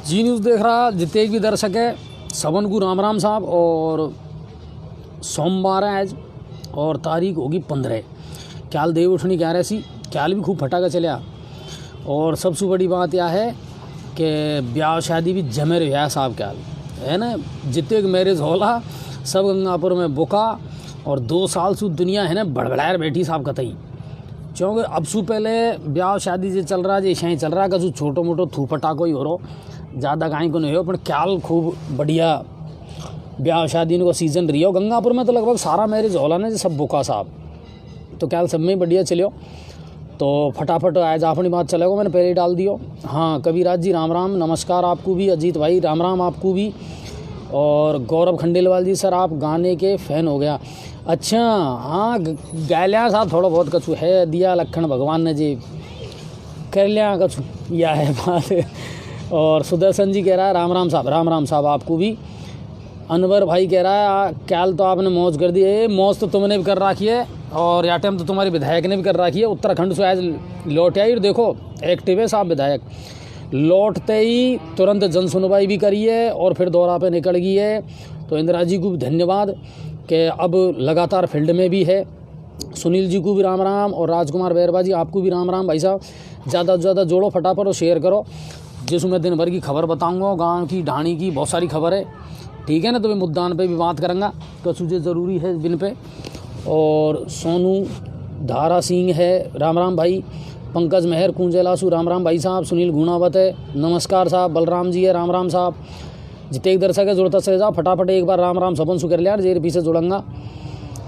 जी news देख रहा जितने भी दर्शक है सबन को राम राम साहब। और सोमवार है आज और तारीख होगी 15। क्याल देव उठनी कह रहे सी क्याल भी खूब फटाका चलिया। और सबसे बड़ी बात यह है कि ब्याह शादी भी जमे रहा साहब क्याल है ना। जितने मैरिज होला सब गंगापुर में बुका और 2 साल से दुनिया है ना बड़बड़ायर बैठी साहब कतई। क्योंकि अब सु पहले ब्याह शादी जो चल रहा है जैसे ही चल रहा है कसू छोटो मोटो थू पटाको ही हो रहा ज़्यादा कहीं को नहीं हो पर क्याल खूब बढ़िया ब्याह शादी को सीजन रही हो। गंगापुर में तो लगभग सारा मैरिज होला ना सब बुका साहब तो क्याल सब में बढ़िया चलियो। तो फटाफट आज अपनी बात चलेगा मैंने पहले ही डाल दियो। हाँ कविराज जी राम राम नमस्कार आपको भी। अजीत भाई राम राम आपको भी। और गौरव खंडेलवाल जी सर आप गाने के फ़ैन हो गया। अच्छा हाँ गालिया साहब थोड़ा बहुत कछु है दिया लखन भगवान ने जी कर लिया कछु यह है बात। और सुदर्शन जी कह रहा है राम राम साहब आपको भी। अनवर भाई कह रहा है क्याल तो आपने मौज कर दी है। मौज तो तुमने भी कर रखी है और या टाइम तो तुम्हारी विधायक ने भी कर रखी है। उत्तराखंड से आज लौट आई और देखो एक्टिव है साहब विधायक। लौटते ही तुरंत जन सुनवाई भी करी है और फिर दौरा पे निकल गई है। तो इंदिरा जी को भी धन्यवाद कि अब लगातार फील्ड में भी है। सुनील जी को भी राम राम और राजकुमार बैरवा जी आपको भी राम राम भाई साहब। ज़्यादा से ज़्यादा जोड़ो फटाफट और शेयर करो जिसमें मैं दिन भर की खबर बताऊंगा गांव की ढाणी की बहुत सारी खबर है ठीक है ना। तो मैं मुद्दान पे भी बात करूँगा तो तुझे ज़रूरी है बिन पे। और सोनू धारा सिंह है राम राम भाई। पंकज मेहर कुंजेलासू राम राम भाई साहब। सुनील गुणावत है नमस्कार साहब। बलराम जी है राम राम साहब। जितने एक दर्शक है जुड़ता चले जाओ फटाफट एक बार राम राम सबन सु कर लिया जेर पीछे जुड़ूंगा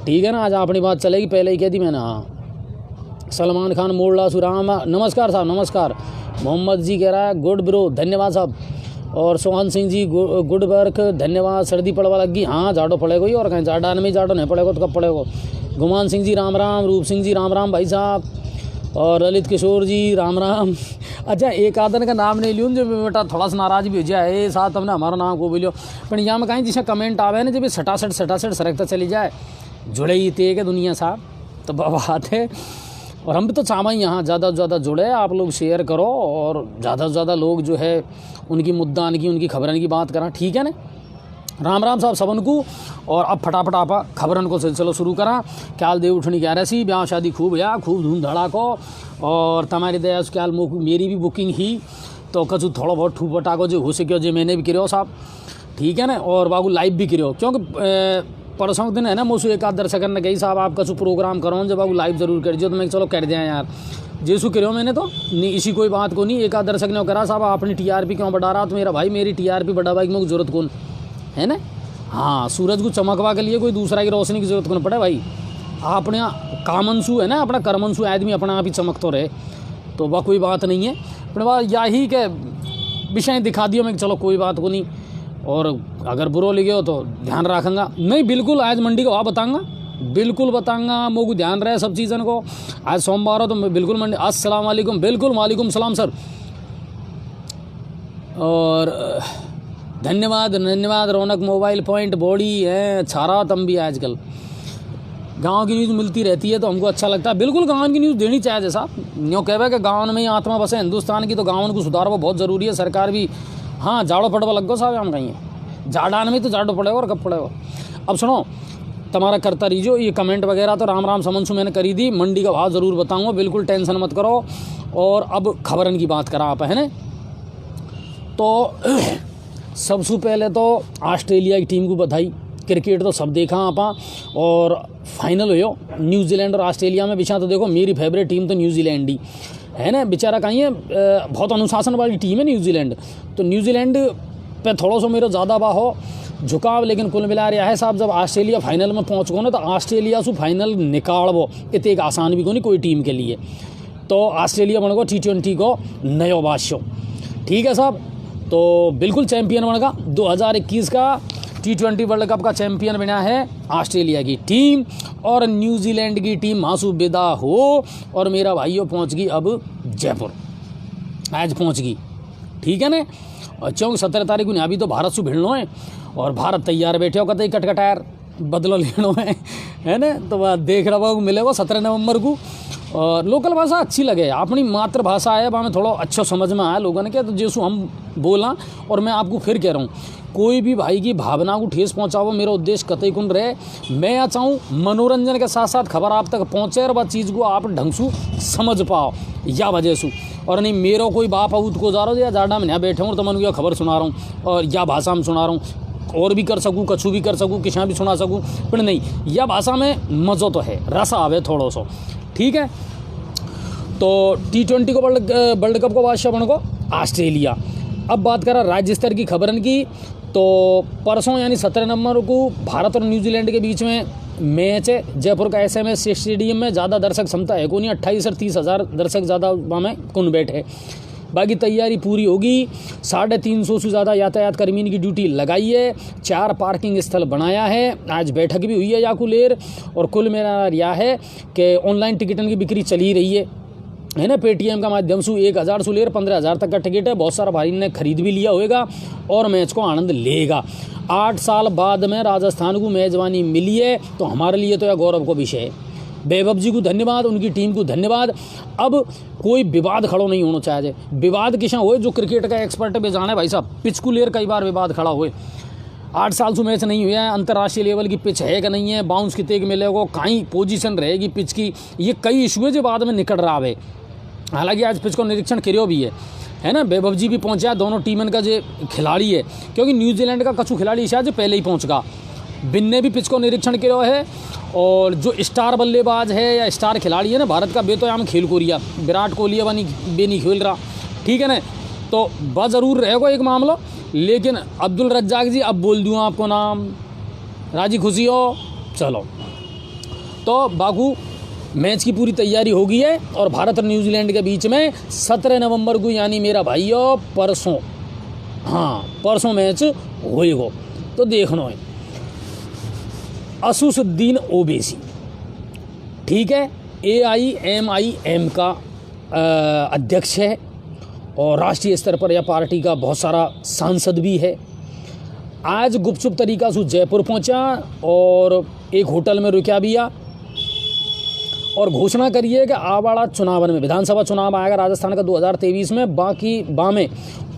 ठीक है ना। आज अपनी बात चलेगी पहले ही कह दी मैंने। हाँ सलमान खान मोड़लासू राम नमस्कार साहब नमस्कार। मोहम्मद जी कह रहा है गुड ब्रो धन्यवाद साहब। और सोहन सिंह जी गुड वर्क धन्यवाद। सर्दी पड़वा लगी हाँ जाड़ो पड़ेगा ही और कहीं जाड़ा में जाड़ो नहीं पड़ेगा तो कब पड़ेगा। गुमान सिंह जी राम राम। रूप सिंह जी राम राम भाई साहब। और ललित किशोर जी राम राम। अच्छा एक आदन का नाम नहीं लियो जो बेटा थोड़ा सा नाराज भी हो जाए साथ हमने हमारा नाम को बोलियो पर यहाँ में कहीं जिसे कमेंट आवे ना जब सटासट सरकता चली जाए जुड़े ही थे कि दुनिया साहब तो बात है। और हम भी तो चाहवा यहाँ ज़्यादा से ज़्यादा जुड़े आप लोग शेयर करो और ज़्यादा से ज़्यादा लोग जो है उनकी मुद्दान की उनकी खबरन की बात करा ठीक है ना। राम राम साहब सबन को। और अब फटाफट आप खबरन को सिलसिलो शुरू करा। क्याल देव उठनी कह रहे सी ब्याह शादी खूब या खूब धूम धड़ाको और तुम्हारी दया क्याल मेरी भी बुकिंग ही तो कछु थोड़ा बहुत ठूप बटाको जो हो सको जो मैंने भी करो साहब ठीक है ना। और बाबू लाइव भी करो क्योंकि परसों दिन है ना मुझसे एक आध दर्शक ने कही साहब आप कछु प्रोग्राम करो जब बाबू लाइव जरूर कर दियो तो मैं चलो कर दिया यार जैसू करो मैंने तो नहीं इसी कोई बात को नहीं। एक आध दर्शक ने करा साहब आपने टीआरपी क्यों बढ़ा रहा तो मेरा भाई मेरी टीआरपी बढ़ावा की मुझे जरूरत कौन है ना। हाँ सूरज को चमकवा के लिए कोई दूसरा की रोशनी की जरूरत कौन पड़े भाई। अपने कामनसू है ना अपना कर्मनसू आदमी अपना आप ही चमक तो रहे तो वह कोई बात नहीं है। अपने यही के विषय दिखा दियो मैं चलो कोई बात को नहीं। और अगर बुरो लगे हो तो ध्यान रखूँगा नहीं बिल्कुल आज मंडी का वहाँ बताऊँगा मोगू ध्यान रहे सब चीज़न को। आज सोमवार हो तो मैं बिल्कुल मंडी अस्सलाम वालेकुम बिल्कुल वालेकुम सलाम सर। और धन्यवाद रौनक मोबाइल पॉइंट बॉडी है छारा तम भी आजकल गांव की न्यूज़ मिलती रहती है तो हमको अच्छा लगता है। बिल्कुल गांव की न्यूज़ देनी चाहिए जैसा यूँ कहवे कि गाँव में ही आत्मा बसे हिंदुस्तान की तो गाँव को सुधार वो बहुत ज़रूरी है। सरकार भी हाँ जाड़ो पड़वा लग गो साहब हम कहीं जाड़ान में तो जाड़ो पड़ेगा और कब पड़ेगा। अब सुनो तुम्हारा करता रहीजो ये कमेंट वगैरह तो राम राम समन से मैंने करी दी मंडी का भाव ज़रूर बताऊँगा बिल्कुल टेंशन मत करो। और अब खबरन की बात करा आप है ना। तो सबसे पहले तो ऑस्ट्रेलिया की टीम को बधाई। क्रिकेट तो सब देखा आपा और फाइनल हो न्यूजीलैंड और ऑस्ट्रेलिया में बिछा तो देखो मेरी फेवरेट टीम तो न्यूजीलैंड ही है ना। बेचारा कहीं है बहुत अनुशासन वाली टीम है न्यूजीलैंड तो न्यूजीलैंड पे थोड़ा सा मेरा ज़्यादा बाहो झुकाव लेकिन कुल मिला रहा है साहब जब ऑस्ट्रेलिया फाइनल में पहुँच गो ना तो ऑस्ट्रेलिया से फाइनल निकाल वो इतने एक आसान भी को नहीं कोई टीम के लिए। तो ऑस्ट्रेलिया बन गो T20 को नयो बादशाह ठीक है साहब। तो बिल्कुल चैम्पियन बन गया 2021 का T20 वर्ल्ड कप का चैम्पियन बना है ऑस्ट्रेलिया की टीम। और न्यूजीलैंड की टीम मासू विदा हो और मेरा भाइयों पहुंच गई अब जयपुर आज पहुंच गई ठीक है ना। और 17 तारीख को अभी तो भारत से भिड़ना है और भारत तैयार बैठे हो कतई कटकटायर बदलो लेनो है ना। तो वह देख रहा हो मिलेगा 17 नवंबर को। और लोकल भाषा अच्छी लगे, अपनी मातृभाषा है, वहाँ में थोड़ा अच्छा समझ में आया लोगों ने क्या। तो जैसू हम बोला, और मैं आपको फिर कह रहा हूँ, कोई भी भाई की भावना को ठेस पहुँचाओ, मेरा उद्देश्य कतई कुन रहे। मैं आ चाहूँ मनोरंजन के साथ साथ खबर आप तक पहुँचे और वह चीज़ को आप ढंग से समझ पाओ, या वजह से। और नहीं मेरा कोई बाप अऊत को जा रहा हो या जाडा में यहाँ बैठे हूँ तो मैं उनको खबर सुना रहा हूँ और या भाषा में सुना रहा हूँ, और भी कर सकूँ, कछु भी कर सकूँ, किसी भी सुना सकूँ, पर नहीं, यह भाषा में मज़ो तो है, रस आवे थोड़ा सा, ठीक है। तो T20 को वर्ल्ड कप को बादशाह बन को ऑस्ट्रेलिया। अब बात करा राज्य स्तर की खबरन की, तो परसों यानी 17 नवंबर को भारत और न्यूजीलैंड के बीच में मैच है जयपुर का SMS स्टेडियम में। ज़्यादा दर्शक क्षमता है को नहीं, 28 और 30 हज़ार दर्शक ज़्यादा वहाँ में कुन बैठे। बाकी तैयारी पूरी होगी, 350 से ज़्यादा यातायात कर्मियों की ड्यूटी लगाई है, 4 पार्किंग स्थल बनाया है, आज बैठक भी हुई है याकुलेर। और कुल मेरा यह है कि ऑनलाइन टिकटन की बिक्री चली रही है ना, पेटीएम का माध्यम से 1000 से लेकर 15,000 तक का टिकट है। बहुत सारा भाई ने खरीद भी लिया होगा और मैच को आनंद लेगा। 8 साल बाद में राजस्थान को मेजबानी मिली है, तो हमारे लिए तो यह गौरव का विषय है। वैभव जी को धन्यवाद, उनकी टीम को धन्यवाद। अब कोई विवाद खड़ो नहीं होना चाहिए। विवाद किसा हुए, जो क्रिकेट का एक्सपर्ट पे जाने भाई साहब, पिच को लेकर कई बार विवाद खड़ा हुए। 8 साल से मैच नहीं हुआ है, अंतर्राष्ट्रीय लेवल की पिच है कि नहीं है, बाउंस कितने के मिलेगा, कहीं पोजीशन रहेगी पिच की, ये कई इशू है जो बाद में निकल रहा है। हालांकि आज पिच को निरीक्षण करो भी है ना, वैभव जी भी पहुंचा, दोनों टीमन का जो खिलाड़ी है, क्योंकि न्यूजीलैंड का कछु खिलाड़ी शायद पहले ही पहुंच गया। बिन ने भी पिच को निरीक्षण करो है, और जो स्टार बल्लेबाज है या स्टार खिलाड़ी है ना भारत का, बेतोयाम खेल को रिया, विराट कोहली बनी बे नहीं खेल रहा, ठीक है ना। तो बस ज़रूर रहेगा एक मामला। लेकिन अब्दुल रज्जाक जी, अब बोल दूँ आपको नाम, राजी खुशी हो, चलो। तो बाकू मैच की पूरी तैयारी हो गई है, और भारत और न्यूजीलैंड के बीच में 17 नवंबर को, यानी मेरा भाइयों परसों, हाँ परसों मैच होएगा। तो देखना है असुसुद्दीन ओवैसी, ठीक है, AIMIM का अध्यक्ष है, और राष्ट्रीय स्तर पर यह पार्टी का बहुत सारा सांसद भी है। आज गुपचुप तरीका से जयपुर पहुंचा और एक होटल में रुका भी आ, और घोषणा करिए कि आवाड़ा चुनावन में, विधानसभा चुनाव आएगा राजस्थान का 2023 में, बाकी बामें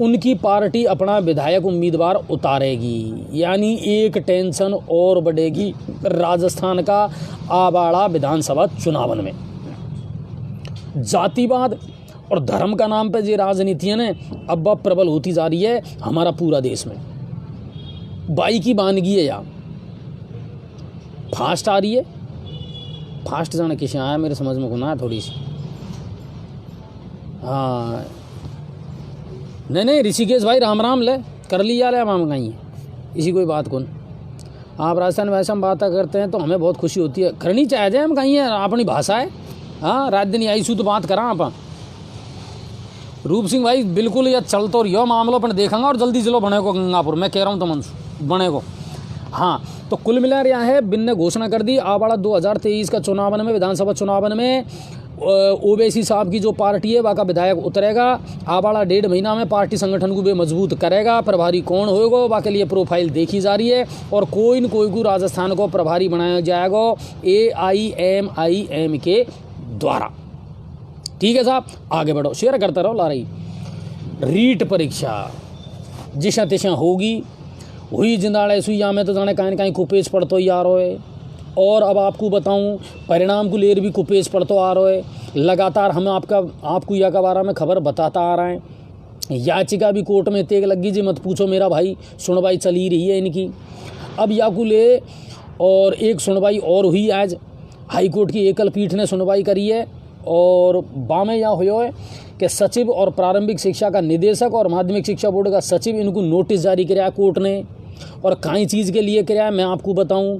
उनकी पार्टी अपना विधायक उम्मीदवार उतारेगी। यानी एक टेंशन और बढ़ेगी राजस्थान का आवाड़ा विधानसभा चुनावन में। जातिवाद और धर्म का नाम पे जो राजनीति है ना, अब प्रबल होती जा रही है हमारा पूरा देश में। बाई की बानगी है या फास्ट आ रही है, फास्ट जाने किसी आया मेरे समझ में गुना है थोड़ी सी। हाँ नहीं ऋषिकेश भाई राम राम ले कर लिया ले, माम कहीं इसी कोई बात कौन। आप राजस्थान में ऐसा हम बातें करते हैं तो हमें बहुत खुशी होती है, करनी चाहिए हम कहीं है, अपनी भाषा है। हाँ रात दिन आई सू तो बात करा आप। रूप सिंह भाई बिल्कुल यह चल तो रियो मामलों पर देखेंगे, और जल्दी चलो बने को गंगापुर, मैं कह रहा हूँ तो मनसू बने को। हाँ तो कुल मिला रहा है, बिन ने घोषणा कर दी आवाड़ा 2023 का चुनावन में, विधानसभा चुनावन में ओवैसी साहब की जो पार्टी है वहाँ का विधायक उतरेगा। आवाड़ा 1.5 महीना में पार्टी संगठन को भी मजबूत करेगा। प्रभारी कौन होगा वहाँ के लिए प्रोफाइल देखी जा रही है, और कोई न कोई को राजस्थान को प्रभारी बनाया जाएगा AIMIM के द्वारा। ठीक है साहब, आगे बढ़ो, शेयर करते रहो। ला रही रीट परीक्षा जिशा तिशा होगी हुई जिंदाड़े सुइया में तो जाने कहीं कुपेश पड़तो ही आ रहा है। और अब आपको बताऊं परिणाम को लेकर भी कुपेश पड़तो आ रहा है। लगातार हम आपको यह के बारे में खबर बताता आ रहा है। याचिका भी कोर्ट में तेग लगी जी मत पूछो मेरा भाई, सुनवाई चली रही है इनकी। अब याकू ले और एक सुनवाई और हुई आज, हाईकोर्ट की एकल पीठ ने सुनवाई करी है, और बामें यह हुआ है कि सचिव और प्रारंभिक शिक्षा का निदेशक और माध्यमिक शिक्षा बोर्ड का सचिव, इनको नोटिस जारी कराया कोर्ट ने। और कई चीज़ के लिए कराया मैं आपको बताऊं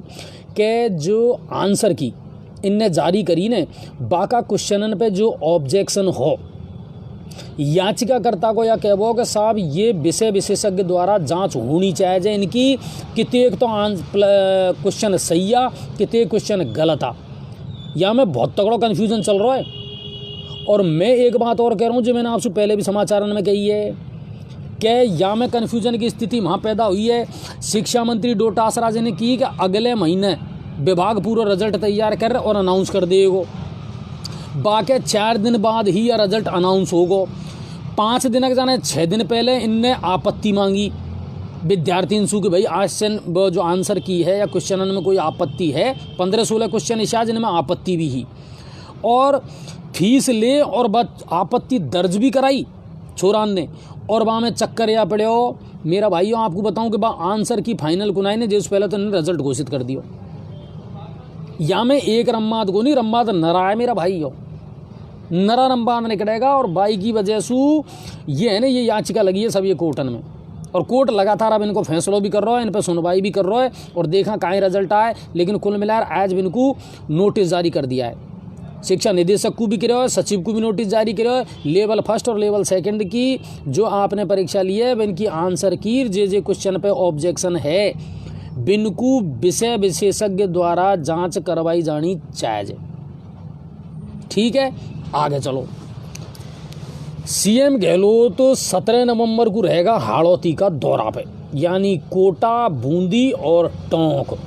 कि जो आंसर की इनने जारी करी ने, बाका क्वेश्चन पे जो ऑब्जेक्शन हो, याचिकाकर्ता को यह कहबो कि साहब ये विषय विशेषज्ञ द्वारा जांच होनी चाहिए इनकी, कितने तो क्वेश्चन सही आ, कितने क्वेश्चन गलत आ। या में बहुत तगड़ा कन्फ्यूजन चल रहा है। और मैं एक बात और कह रहा हूँ जो मैंने आपसे पहले भी समाचार में कही है कि या में कन्फ्यूजन की स्थिति वहाँ पैदा हुई है। शिक्षा मंत्री डोटास राज ने की कि अगले महीने विभाग पूरा रिजल्ट तैयार कर और अनाउंस कर देगा, बाकी 4 दिन बाद ही यह रिजल्ट अनाउंस होगा। 5 दिन जाने 6 दिन पहले इनने आपत्ति मांगी विद्यार्थी की भाई क्वेश्चन वो जो आंसर की है या क्वेश्चन में कोई आपत्ति है। 15-16 क्वेश्चन ऐसा जिनमें आपत्ति भी ही, और फीस ले और बस आपत्ति दर्ज भी कराई छोरान ने, और वहाँ में चक्कर या पड़े हो। मेरा भाइयों आपको बताऊं कि बा आंसर की फाइनल कुनाई ने जिस पहले तो इन्होंने रिजल्ट घोषित कर दियो। या में एक रम्माद को नहीं, रम्माद नरा है मेरा भाइयों, नरा रम्बाद निकलेगा। और बाई की वजह से ये है ना, ये याचिका लगी है सब ये कोर्टन में, और कोर्ट लगातार अब इनको फैसलों भी कर रहा है, इन पर सुनवाई भी कर रहा है, और देखा कहाँ रिजल्ट आए। लेकिन कुल मिलाकर आज भी इनको नोटिस जारी कर दिया है, शिक्षा निदेशक को भी करो है, सचिव को भी नोटिस जारी करो है। लेवल 1 और लेवल 2 की जो आपने परीक्षा ली है इनकी आंसर की जे क्वेश्चन पे ऑब्जेक्शन है, बिनको विषय विशेषज्ञ द्वारा जांच करवाई जानी चाहिए। ठीक है, आगे चलो। सीएम गहलोत 17 नवंबर को रहेगा हाड़ौती का दौरा पे, यानी कोटा, बूंदी और टोंक।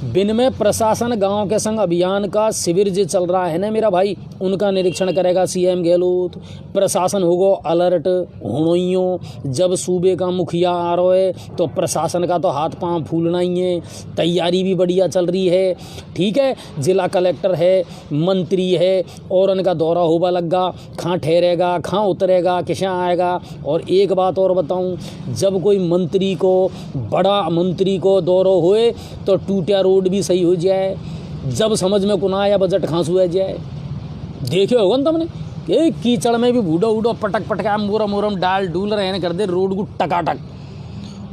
बिन में प्रशासन गांव के संग अभियान का शिविर जो चल रहा है ना मेरा भाई, उनका निरीक्षण करेगा सीएम गहलोत। प्रशासन होगा अलर्ट होइयों, जब सूबे का मुखिया आ रहा है तो प्रशासन का तो हाथ पांव फूलना ही है, तैयारी भी बढ़िया चल रही है। ठीक है, जिला कलेक्टर है, मंत्री है, और उनका दौरा होगा लगा, कहाँ ठहरेगा, कहाँ उतरेगा, किसा आएगा। और एक बात और बताऊं, जब कोई मंत्री को, बड़ा मंत्री को दौरा हुए तो टूटिया रोड भी सही हो जाए, जब समझ में कुना या बजट खांस हुआ जाए। देखे होगा ना तुमने, एक कीचड़ में भी बूढ़ो उड़ो पटक पटका मोरम मोरम डाल डूल रहे कर दे रोड को टकाटक।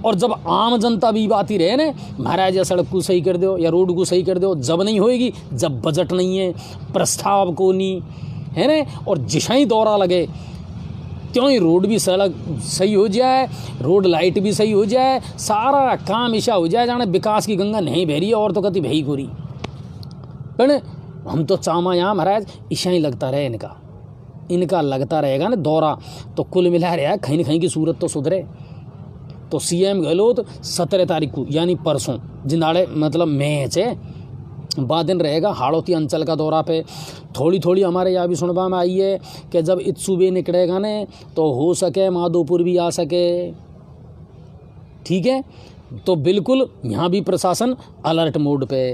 और जब आम जनता भी आती रहे ना, महाराज या सड़क को सही कर दो या रोड को सही कर दो, जब नहीं होएगी, जब बजट नहीं है, प्रस्ताव को नहीं है ना, और जिसाई दौरा लगे त्यों ही रोड भी सड़क सही हो जाए, रोड लाइट भी सही हो जाए, सारा काम ऐसा हो जाए जाने विकास की गंगा नहीं बह रही है और तो कति बही को रही। पर हम तो चामा यहाँ महाराज ऐसा ही लगता रहे, इनका लगता रहेगा ना दौरा, तो कुल मिला रहा है कहीं न कहीं की सूरत तो सुधरे। तो सीएम गहलोत 17 तारीख को यानी परसों जिंदाड़े मतलब मैच है बाद दिन रहेगा हाड़ौती अंचल का दौरा पे। थोड़ी थोड़ी हमारे यहाँ भी सुनवा में आई है कि जब इत सूबे निकलेगा ने तो हो सके माधोपुर भी आ सके। ठीक है, तो बिल्कुल यहाँ भी प्रशासन अलर्ट मोड पे।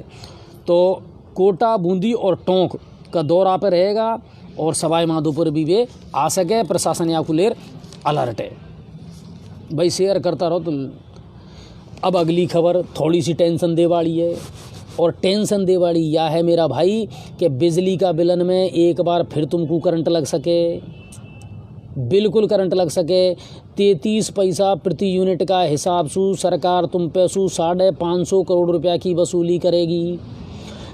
तो कोटा, बूंदी और टोंक का दौरा पे रहेगा और सवाई माधोपुर भी वे आ सके, प्रशासन यहाँ को लेर अलर्ट है। भाई शेयर करता रहो। तो अब अगली खबर थोड़ी सी टेंशन दे वाली है, और टेंशन दे वाली यह है मेरा भाई कि बिजली का बिलन में एक बार फिर तुमको करंट लग सके, बिल्कुल करंट लग सके। 33 पैसा प्रति यूनिट का हिसाब से सरकार तुम पे 550 करोड़ रुपया की वसूली करेगी।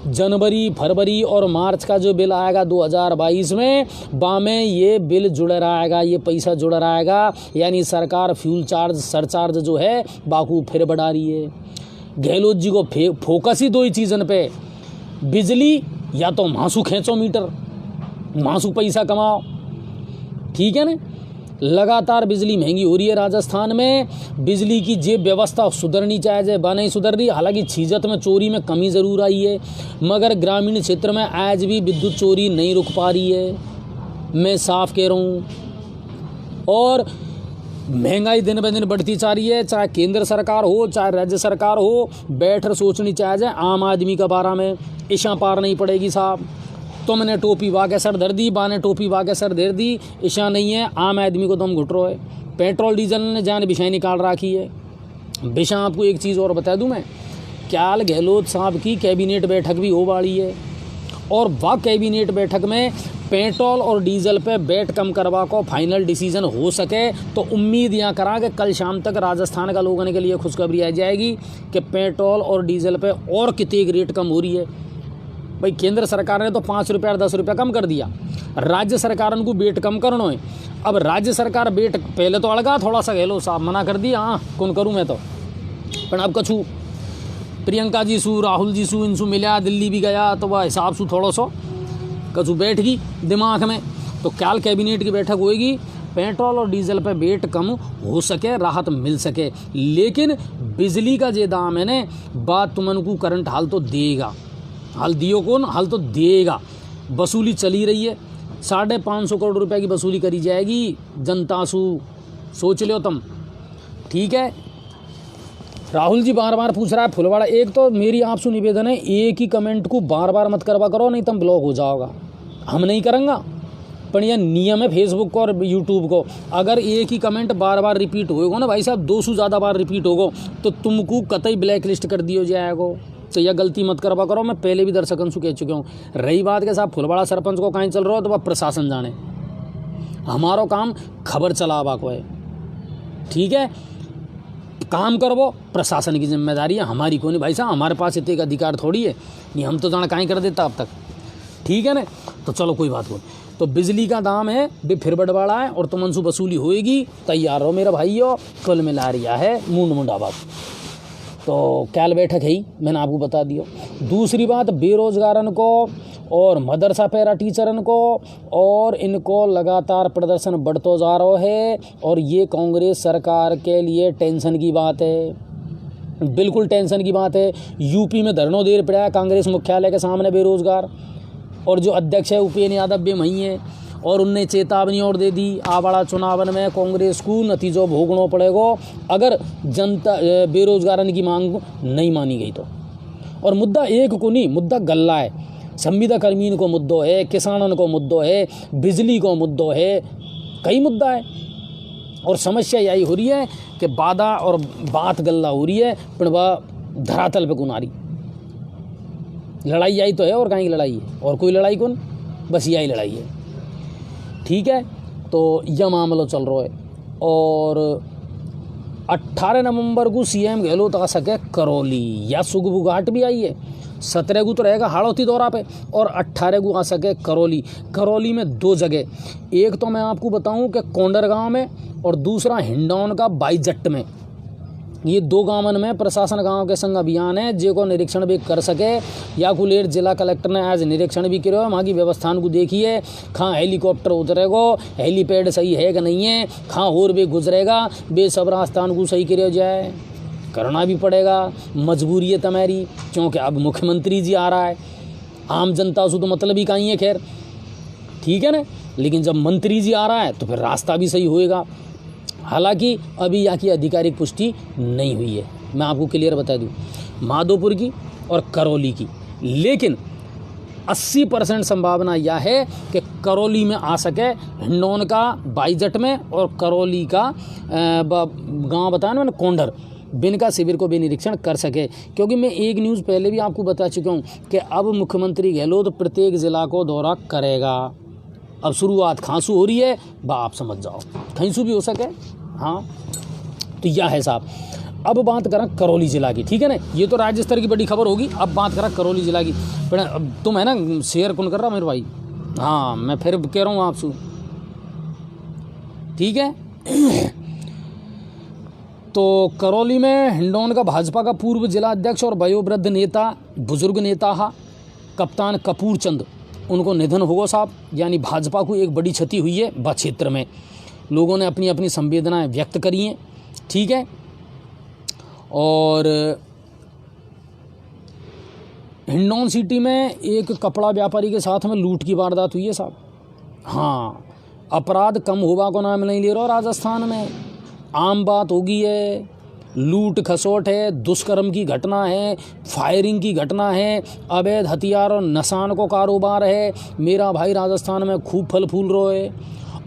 जनवरी, फरवरी और मार्च का जो बिल आएगा 2022 में, बामें ये बिल जुड़ रहेगा, ये पैसा जुड़ रहेगा। यानी सरकार फ्यूल चार्ज सरचार्ज जो है बाकू फिर बढ़ा रही है। गहलोत जी को फोकस ही दो ही चीज़न पे, बिजली या तो मासू खींचो मीटर, मासू पैसा कमाओ। ठीक है ना, लगातार बिजली महंगी हो रही है राजस्थान में, बिजली की जे व्यवस्था सुधरनी चाहिए बा नहीं सुधर रही। हालांकि छीजत में चोरी में कमी ज़रूर आई है, मगर ग्रामीण क्षेत्र में आज भी विद्युत चोरी नहीं रुक पा रही है, मैं साफ कह रहा हूँ। और महंगाई दिन ब दिन बढ़ती जा रही है, चाहे केंद्र सरकार हो चाहे राज्य सरकार हो, बैठकर सोचनी चाहिए आम आदमी का बारे में। इशा पार नहीं पड़ेगी साहब, तुमने टोपी वाके सर धर दी, बाने टोपी वाके सर धर दी, इशा नहीं है। आम आदमी को तुम घुट रहे है। पेट्रोल डीजल ने जान विषय निकाल रखी है। विषय आपको एक चीज़ और बता दूं मैं, क्याल गहलोत साहब की कैबिनेट बैठक भी हो वाली है, और वह कैबिनेट बैठक में पेट्रोल और डीजल पे वेट कम करवा को फाइनल डिसीजन हो सके। तो उम्मीद यहाँ करा कि कल शाम तक राजस्थान का लोगों के लिए खुशखबरी आ जाएगी कि पेट्रोल और डीजल पे और कितने रेट कम हो रही है। भाई केंद्र सरकार ने तो 5 रुपये और 10 रुपये कम कर दिया, राज्य सरकार को वेट कम करना है। अब राज्य सरकार वेट पहले तो अड़गा थोड़ा सा, गहलोत साहब मना कर दिया, हाँ कौन करूँ मैं तो। पर अब कछू प्रियंका जी सू, राहुल जी सू, इनसू मिला, दिल्ली भी गया, तो वह हिसाब से थोड़ा सा कछु बैठ गई दिमाग में। तो कल कैबिनेट की बैठक होएगी पेट्रोल और डीजल पे वेट कम हो सके, राहत मिल सके। लेकिन बिजली का जे दाम है ने बात तुमन को करंट हाल तो देगा, हाल दियो कौन, हाल तो देगा। वसूली चली रही है, 550 करोड़ रुपए की वसूली करी जाएगी जनता सु, सोच लो तुम। ठीक है, राहुल जी बार बार पूछ रहा है फुलवाड़ा। एक तो मेरी आपसे निवेदन है, एक ही कमेंट को बार बार मत करवा करो, नहीं तुम ब्लॉक हो जाओगा। हम नहीं करेंगे, पर यह नियम है फेसबुक को और यूट्यूब को। अगर एक ही कमेंट बार बार रिपीट होगा ना भाई साहब, 200 ज़्यादा बार रिपीट होगा तो तुमको कतई ब्लैक लिस्ट कर दिया जाएगा। तो यह गलती मत करवा करो, मैं पहले भी दर्शकों से कह चुका हूँ। रही बात के साहब फुलवाड़ा सरपंच को कहीं चल रहा हो तो वह प्रशासन जाने, हमारा काम खबर चलावा को है। ठीक है, काम करवो, प्रशासन की जिम्मेदारी है, हमारी को नहीं भाई साहब। हमारे पास इतने का अधिकार थोड़ी है, नहीं हम तो जाना कहीं कर देता अब तक। ठीक है ना, तो चलो कोई बात नहीं। तो बिजली का दाम है भी फिर बढ़वाड़ा है और तुमन से वसूली होएगी, तैयार रहो मेरा भाइयों। कुल मिला रिया है मुंड मुंडाबाद। तो कैल बैठक है ही, मैंने आपको बता दिया। दूसरी बात, बेरोजगारन को और मदरसा पैरा टीचरन को और इनको लगातार प्रदर्शन बढ़तो जा रहा है और ये कांग्रेस सरकार के लिए टेंशन की बात है, बिल्कुल टेंशन की बात है। यूपी में धरनों देर पड़ा है कांग्रेस मुख्यालय के सामने बेरोजगार, और जो अध्यक्ष है उपेन्द्र यादव भी वहीं है, और उनने चेतावनी और दे दी आवाड़ा चुनावन में कांग्रेस को नतीजों भोगना पड़ेगा अगर जनता बेरोजगारन की मांग नहीं मानी गई तो। और मुद्दा एक को नहीं, मुद्दा गल्ला है। संविदा कर्मियों को मुद्दो है, किसानों को मुद्दो है, बिजली को मुद्दो है, कई मुद्दा है। और समस्या यही हो रही है कि वादा और बात गल्ला हो रही है, पर वह धरातल पे कुनारी लड़ाई आई तो है, और कहीं की लड़ाई है, और कोई लड़ाई कौन, बस यही लड़ाई है। ठीक है, तो यह मामला चल रहा है। और 18 नवंबर को सीएम गहलोत आ सके करौली, या सुगबु घाट भी आई है। 17 को तो रहेगा हाड़ौती दौरा पे, और 18 को आ सके करौली। करौली में 2 जगह, एक तो मैं आपको बताऊं कि कोंडर गांव में, और दूसरा हिंडौन का बाईजट्ट में। ये 2 गांवन में प्रशासन गांव के संग अभियान है, जेको निरीक्षण भी कर सके। या कुलेर जिला कलेक्टर ने आज निरीक्षण भी करो, वहाँ की व्यवस्था को देखिए। कहाँ हेलीकॉप्टर उतरेगो, हेलीपैड सही है कि नहीं है, कहाँ और भी गुजरेगा, बे सब रास्तान को सही करो जाए, करना भी पड़ेगा, मजबूरी है तुम्हारी, क्योंकि अब मुख्यमंत्री जी आ रहा है। आम जनता से तो मतलब ही कहीं है, खैर ठीक है ना, लेकिन जब मंत्री जी आ रहा है तो फिर रास्ता भी सही होएगा। हालांकि अभी यहाँ की आधिकारिक पुष्टि नहीं हुई है, मैं आपको क्लियर बता दूँ, माधोपुर की और करौली की। लेकिन 80% संभावना यह है कि करौली में आ सके, हिंडौन का बाईजट में, और करौली का गांव बताया ना मैंने कोंडर, बिन का शिविर को भी निरीक्षण कर सके। क्योंकि मैं एक न्यूज़ पहले भी आपको बता चुका हूँ कि अब मुख्यमंत्री गहलोत प्रत्येक जिला को दौरा करेगा। अब शुरुआत खांसू हो रही है, आप समझ जाओ, खैंसू भी हो सके। हाँ, तो यह है साहब। अब बात करें करौली जिला की, ठीक है ना, ये तो राज्य स्तर की बड़ी खबर होगी। अब बात करें करौली जिला की। तुम है ना शेयर कौन कर रहा मेरे भाई, हाँ मैं फिर कह रहा हूँ आपसे, ठीक है। तो करौली में हिंडौन का भाजपा का पूर्व जिला अध्यक्ष और वयोवृद्ध नेता, बुजुर्ग नेता कप्तान कपूर चंद, उनको निधन होगा साहब। यानी भाजपा को एक बड़ी क्षति हुई है वह क्षेत्र में। लोगों ने अपनी अपनी संवेदनाएं व्यक्त करी हैं, ठीक है। और हिंडौन सिटी में एक कपड़ा व्यापारी के साथ में लूट की वारदात हुई है साहब। हाँ, अपराध कम होगा को नाम नहीं ले रहा राजस्थान में, आम बात होगी है। लूट खसोट है, दुष्कर्म की घटना है, फायरिंग की घटना है, अवैध हथियार और नशान को कारोबार है। मेरा भाई राजस्थान में खूब फल फूल रहा है,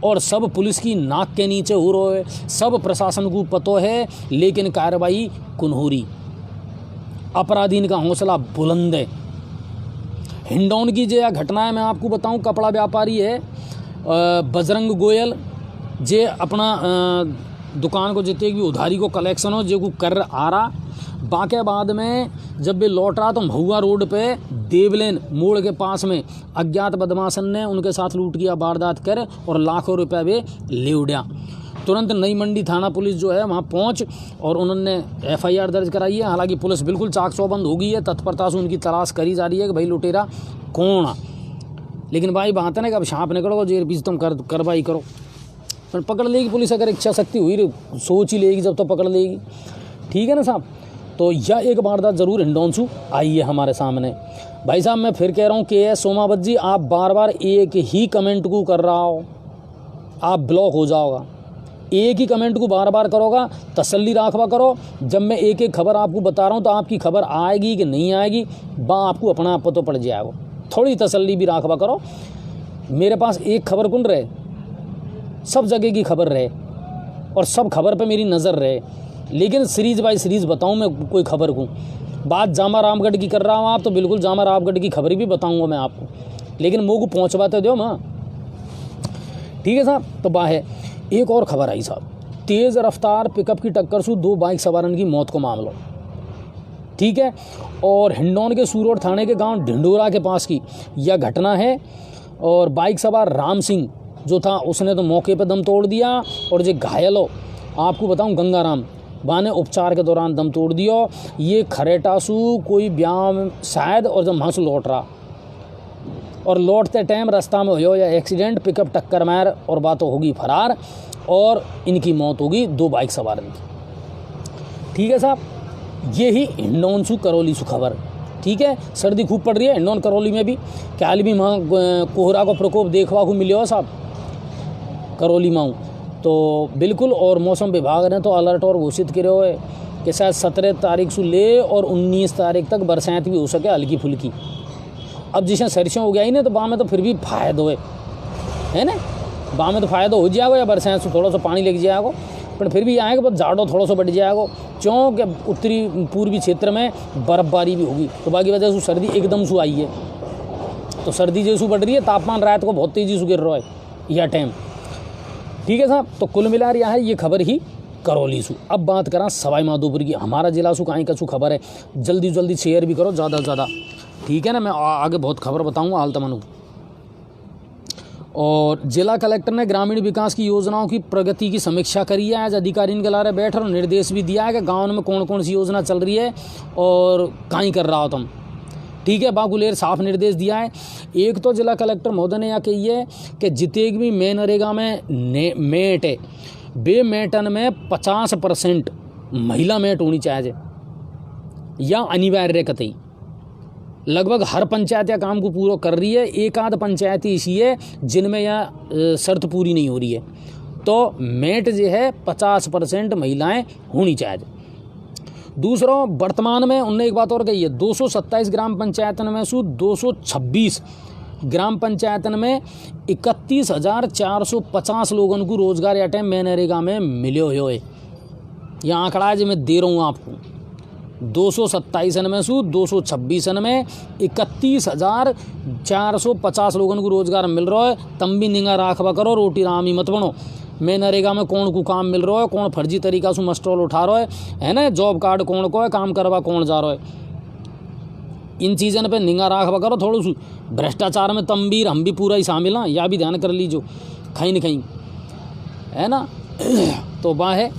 और सब पुलिस की नाक के नीचे हो रहा है, सब प्रशासन को पतो है, लेकिन कार्रवाई कुनहुरी, अपराधीन का हौसला बुलंद है। हिंडौन की जो घटना है मैं आपको बताऊं, कपड़ा व्यापारी है बजरंग गोयल, जे अपना दुकान को जितने भी उधारी को कलेक्शन हो जो को कर आ रहा, बाके बाद में जब वे लौट रहा तो महुआ रोड पे देवलेन मोड़ के पास में अज्ञात बदमाशन ने उनके साथ लूट किया, वारदात कर और लाखों रुपए वे ले उड़ा। तुरंत नई मंडी थाना पुलिस जो है वहाँ पहुँच और उन्होंने FIR दर्ज कराई है। हालांकि पुलिस बिल्कुल चाक चौबंद हो गई है, तत्परता से उनकी तलाश करी जा रही है कि भाई लुटेरा कौन। लेकिन भाई बात है ना कि अब सांप निकलो जेर पीस तुम कार्रवाई करो। पर पकड़ लेगी पुलिस, अगर इच्छा शक्ति हुई सोच ही लेगी जब तो पकड़ लेगी, ठीक है ना साहब। तो यह एक वारदात ज़रूर हिंडौनसू आई है हमारे सामने। भाई साहब मैं फिर कह रहा हूँ KS सोमावत जी, आप बार बार एक ही कमेंट को कर रहा हो, आप ब्लॉक हो जाओगा। एक ही कमेंट को बार बार करोगा, तसल्ली राखवा करो। जब मैं एक एक खबर आपको बता रहा हूँ तो आपकी खबर आएगी कि नहीं आएगी बा आपको अपना आप पता पड़ जाएगा। थोड़ी तसल्ली भी राखवा करो। मेरे पास एक खबर कौन रहे, सब जगह की खबर रहे और सब खबर पे मेरी नज़र रहे, लेकिन सीरीज़ बाई सीरीज़ बताऊँ मैं कोई खबर को। बात जामा रामगढ़ की कर रहा हूँ आप, तो बिल्कुल जामा रामगढ़ की खबर भी बताऊँगा मैं आपको, लेकिन मुँह को पहुँचवाते दो माँ, ठीक है साहब। तो बाहे एक और खबर आई साहब, तेज़ रफ्तार पिकअप की टक्कर से 2 बाइक सवारन की मौत को मामला, ठीक है। और हिंडौन के सूरोड थाने के गांव ढिंडोरा के पास की यह घटना है। और बाइक सवार राम सिंह जो था उसने तो मौके पर दम तोड़ दिया, और जो घायल हो आपको बताऊं गंगाराम बाने उपचार के दौरान दम तोड़ दिया। ये खरेटासू कोई ब्याह शायद, और जब वहाँ से लौट रहा और लौटते टाइम रास्ता में हो या एक्सीडेंट, पिकअप टक्कर मार और बात होगी फरार, और इनकी मौत होगी 2 बाइक सवार की, ठीक है साहब। ये ही हिंडौनसू करौली सु खबर, ठीक है। सर्दी खूब पड़ रही है हिंडौन करौली में भी, क्या भी वहाँ कोहरा को प्रकोप देखवा को मिले हो साहब करौली माऊ तो बिल्कुल। और मौसम विभाग ने तो अलर्ट और घोषित करे हुए कि शायद 17 तारीख से ले और 19 तारीख तक बरसात भी हो सके हल्की फुल्की। अब जिसे सरसों हो गया ही ना, तो वहाँ में तो फिर भी फायदा है ना, वहाँ में तो फायदा हो जाएगा, या बरसात से थोड़ा सा पानी लग जाएगा, पर फिर भी आएगा, बस जाड़ो थोड़ा सा बढ़ जाएगा, क्योंकि उत्तरी पूर्वी क्षेत्र में बर्फबारी भी होगी, तो बाकी वजह से सर्दी एकदम से आई है। तो सर्दी जैसे बढ़ रही है, तापमान रात को बहुत तेज़ी से गिर रहा है यह टाइम, ठीक है साहब। तो कुल मिला रहा है ये खबर ही करौली सु। अब बात करा सवाई माधोपुर की, हमारा जिला सु कहीं कछु खबर है, जल्दी जल्दी शेयर भी करो ज़्यादा से ज़्यादा, ठीक है ना। मैं आगे बहुत खबर बताऊँगा हाल तमनु। और जिला कलेक्टर ने ग्रामीण विकास की योजनाओं की प्रगति की समीक्षा करी है। आज अधिकारी के लारे बैठ और निर्देश भी दिया है कि गाँव में कौन कौन सी योजना चल रही है और कहीं कर रहा हो तुम, ठीक है। बागुलेर साफ निर्देश दिया है। एक तो जिला कलेक्टर महोदय ने यह कही है कि जितने भी मनरेगा में मेट है, बे मेटन में 50% महिला मेट होनी चाहिए, या अनिवार्य कतई। लगभग हर पंचायत या काम को पूरा कर रही है, एक आध पंचायत ऐसी है जिनमें यह शर्त पूरी नहीं हो रही है। तो मेट जो है 50% महिलाएं होनी चाहिए। दूसरा, वर्तमान में उनने एक बात और कही है, 227 ग्राम पंचायतन में से 226 ग्राम पंचायतन में 31,450 लोगों को रोजगार या टाइम मनरेगा में मिले हुए। यह आंकड़ा है जो मैं दे रहा हूँ आपको, 227 में से 226 में 31,450 लोगों को रोजगार मिल रहा है। तम भी निगाह राखवा करो, रोटी रामी मत बनो। मनरेगा में कौन को काम मिल रहा है, कौन फर्जी तरीका से मस्टॉल उठा रहा है ना, जॉब कार्ड कौन को है, काम करवा कौन जा रहा है, इन चीज़ों पे निगाह राखवा करो। थोड़ा सा भ्रष्टाचार में तम भी हम भी पूरा ही शामिल हैं, या भी ध्यान कर लीजिए कहीं न कहीं, है ना। तो वह है।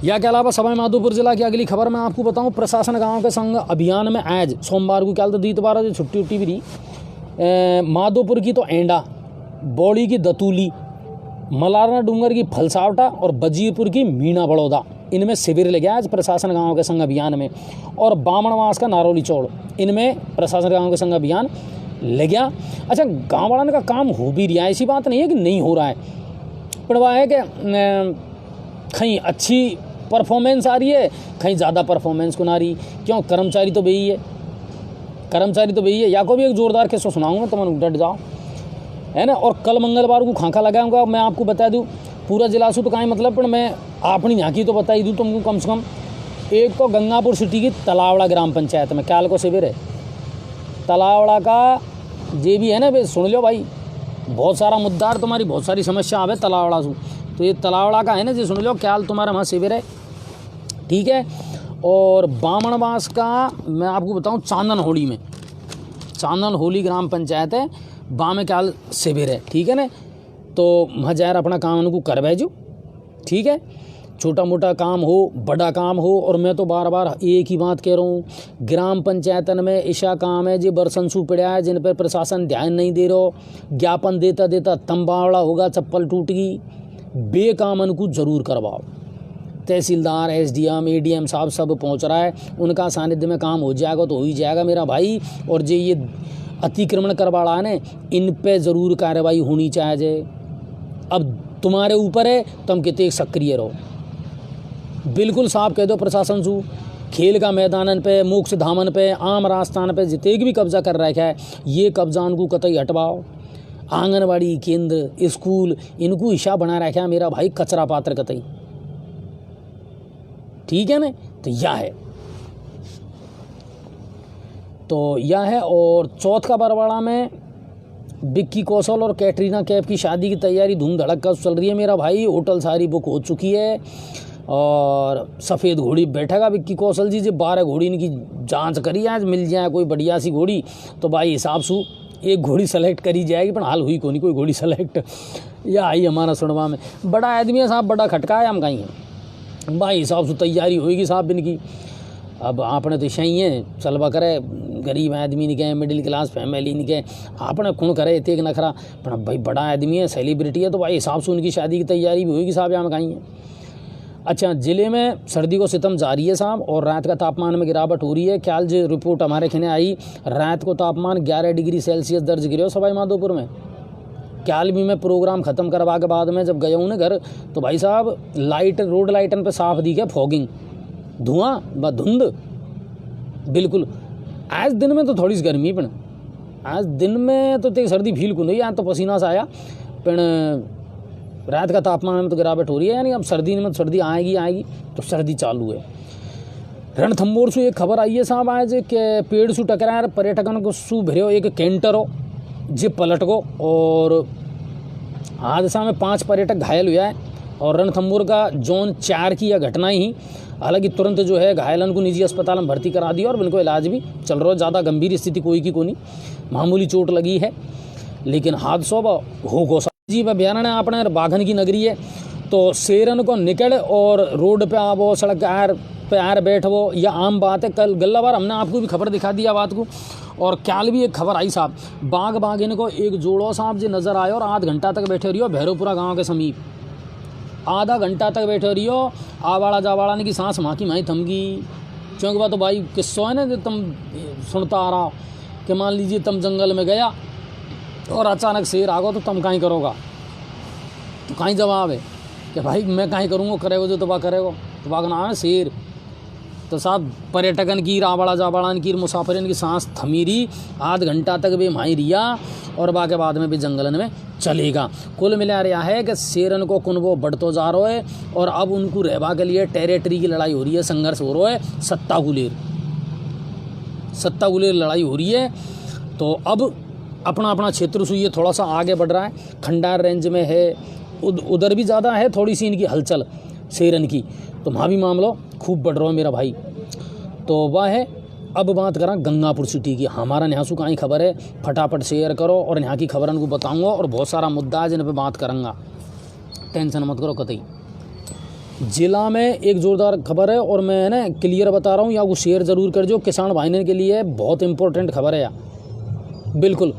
या के अलावा सवाई माधोपुर जिला की अगली खबर मैं आपको बताऊं, प्रशासन गांव के संग अभियान में आज सोमवार को क्या तो दीतवार जो छुट्टी उट्टी भी रही, माधोपुर की तो एंडा, बौड़ी की दतूली, मलारना डूंगर की फलसावटा और बजीरपुर की मीना बड़ौदा, इनमें शिविर ले गया आज प्रशासन गांव के संग अभियान में। और बामणवास का नारौली चौड़, इनमें प्रशासन गांव के संग अभियान ले गया। अच्छा, गाँव वालों का काम हो भी रहा है, ऐसी बात नहीं है कि नहीं हो रहा है, पर वह है कि कहीं अच्छी परफॉर्मेंस आ रही है, कहीं ज़्यादा परफॉर्मेंस को ना रही। क्यों? कर्मचारी तो वही है, कर्मचारी तो वही है। या को भी एक ज़ोरदार किस्सा सुनाऊंगा तो मैं डट जाओ, है ना। और कल मंगलवार को खांखा लगाऊंगा, मैं आपको बता दूं पूरा जिला से तो कहीं मतलब, पर मैं अपनी यहाँ की तो बता ही दूँ तुमको कम से कम। एक तो गंगापुर सिटी की तलावड़ा ग्राम पंचायत में क्या को शिविर है, तलावड़ा का जे भी है ना, वे सुन लो भाई, बहुत सारा मुद्दा, तुम्हारी बहुत सारी समस्या आवे तलावड़ा से, तो ये तलावड़ा का है ना जी, सुन लो क्या तुम्हारा वहाँ शिविर है, ठीक है। और बामणवास का मैं आपको बताऊं, चांदन होली में, चांदन होली ग्राम पंचायत है, वहाँ में क्या शिविर है, ठीक है ना। तो वहाँ जाकर अपना काम उनको कर भेजो, ठीक है। छोटा मोटा काम हो, बड़ा काम हो। और मैं तो बार बार एक ही बात कह रहा हूँ, ग्राम पंचायतन में ऐसा काम है जो बरसन सू पड़ा है, जिन पर प्रशासन ध्यान नहीं दे रहा। ज्ञापन देता देता तंबावड़ा होगा, चप्पल टूट गई, बेकामन को ज़रूर करवाओ। तहसीलदार, एसडीएम, एडीएम साहब सब पहुंच रहा है, उनका सानिध्य में काम हो जाएगा तो हो ही जाएगा मेरा भाई। और जो ये अतिक्रमण करवा रहा है ना, इन पे ज़रूर कार्रवाई होनी चाहिए। अब तुम्हारे ऊपर है, तुम कितने सक्रिय रहो। बिल्कुल साफ कह दो प्रशासन से, खेल का मैदानन पे, मोक्ष धामन पे, आम रास्तान पे जितने भी कब्जा कर रखा है, ये कब्जा उनको कतई हटवाओ। आंगनबाड़ी केंद्र, स्कूल, इनको हिस्सा बना रखा है मेरा भाई कचरा पात्र कतई। ठीक है ना, तो यह है। और चौथ का बरवाड़ा में विक्की कौशल और कैटरीना कैफ की शादी की तैयारी धूम धड़क चल रही है मेरा भाई। होटल सारी बुक हो चुकी है और सफ़ेद घोड़ी बैठेगा विक्की कौशल जी। जब 12 घोड़ी इनकी जांच करी, आज मिल जाए कोई बढ़िया सी घोड़ी तो भाई हिसाब से एक घोड़ी सेलेक्ट करी जाएगी, पर हाल हुई कोई घोड़ी सेलेक्ट। या आई हमारा सुनवा में बड़ा आदमी है साहब, बड़ा खटका है हम कहीं हैं भाई, हिसाब से तैयारी होगी साहब इनकी। अब आपने तो सही है चलवा करे, गरीब आदमी नहीं कहे, मिडिल क्लास फैमिली नहीं कहे, आपने खून करे इतने नखरा, पर भाई बड़ा आदमी है, सेलिब्रिटी है, तो भाई हिसाब से उनकी शादी की तैयारी भी होगी साहब यहाँ कहीं है। अच्छा, ज़िले में सर्दी को सितम जारी है साहब, और रात का तापमान में गिरावट हो रही है। ख्याल जो रिपोर्ट हमारे खिने आई, रात को तापमान 11 डिग्री सेल्सियस दर्ज गिरे हो सवाई माधोपुर में। क्याल भी मैं प्रोग्राम ख़त्म करवा के बाद में जब गया हूँ ना घर, तो भाई साहब लाइट, रोड लाइटन पे साफ दी है फॉगिंग, धुआं व धुंध बिल्कुल। आज दिन में तो थोड़ी सी गर्मी, पण आज दिन में तो तेज सर्दी फील को नहीं, यहाँ तो पसीना सा आया, पण रात का तापमान में तो गिरावट हो रही है। यानी अब सर्दी में सर्दी आएगी तो सर्दी चालू है। रणथंभौर से एक खबर आई है साहब आज के पेड़ से टकराया पर्यटकन को सू भरे एक कैंटर हो जे पलट गो, और हादसा में 5 पर्यटक घायल हुआ है। और रणथंभौर का जोन 4 की यह घटना ही, हालांकि तुरंत जो है घायलन को निजी अस्पताल में भर्ती करा दिया और उनको इलाज भी चल रहा है। ज़्यादा गंभीर स्थिति कोई की कोई नहीं, मामूली चोट लगी है, लेकिन हादसों हो गो जीव अभ्यारण्य अपने बाघन की नगरी है। तो शेरन को निकल और रोड पे आवो, सड़क पे आर बैठो, यह आम बात है। कल गल्ला बार हमने आपको भी खबर दिखा दिया बात को, और क्याल भी एक खबर आई साहब, बाघ इनको एक जोड़ो साहब जो नज़र आए और आध घंटा तक बैठे रहियो भैरवपुरा गाँव के समीप, आधा घंटा तक बैठे रहियो। आवाड़ा जावाड़ा ने की सांस माँ की माई थमगी, क्योंकि बात तो भाई किस्सा है ना जो तुम सुनता आ रहा कि मान लीजिए तुम जंगल में गया और अचानक शेर आ गो तो तुम कहीं करोगा, तो कहीं जवाब है कि भाई मैं कहीं करूँगा, करेगो जो तबाह करेगो, तबाह का नाम है शेर। तो साहब पर्यटकन की, आवाड़ा जावाड़ान की, मुसाफिरन की सांस थमीरी, आध घंटा तक भी माई रिया और बाके बाद में भी जंगलन में चलेगा। कुल मिला रहा है कि शेरन को कुनबो बढ़तो जा रहा है और अब उनको रहबा के लिए टेरिटरी की लड़ाई हो रही है, संघर्ष हो रहा है, सत्ता गुलेर लड़ाई हो रही है। तो अब अपना अपना क्षेत्र से ये थोड़ा सा आगे बढ़ रहा है। खंडार रेंज में है, उधर भी ज़्यादा है थोड़ी सी इनकी हलचल शेरन की, तो वहाँ भी मामला खूब बढ़ रहा है मेरा भाई। तो वह है। अब बात करा गंगापुर सिटी की, हमारा यहाँ से कहीं खबर है, फटाफट शेयर करो और यहाँ की खबरन को बताऊँगा, और बहुत सारा मुद्दा है जिन पर बात करूँगा, टेंशन मत करो कतई। जिला में एक ज़ोरदार खबर है और मैं ना क्लियर बता रहा हूँ, या वो शेयर ज़रूर कर जो, किसान भाईने के लिए बहुत इंपॉर्टेंट खबर है यार, बिल्कुल।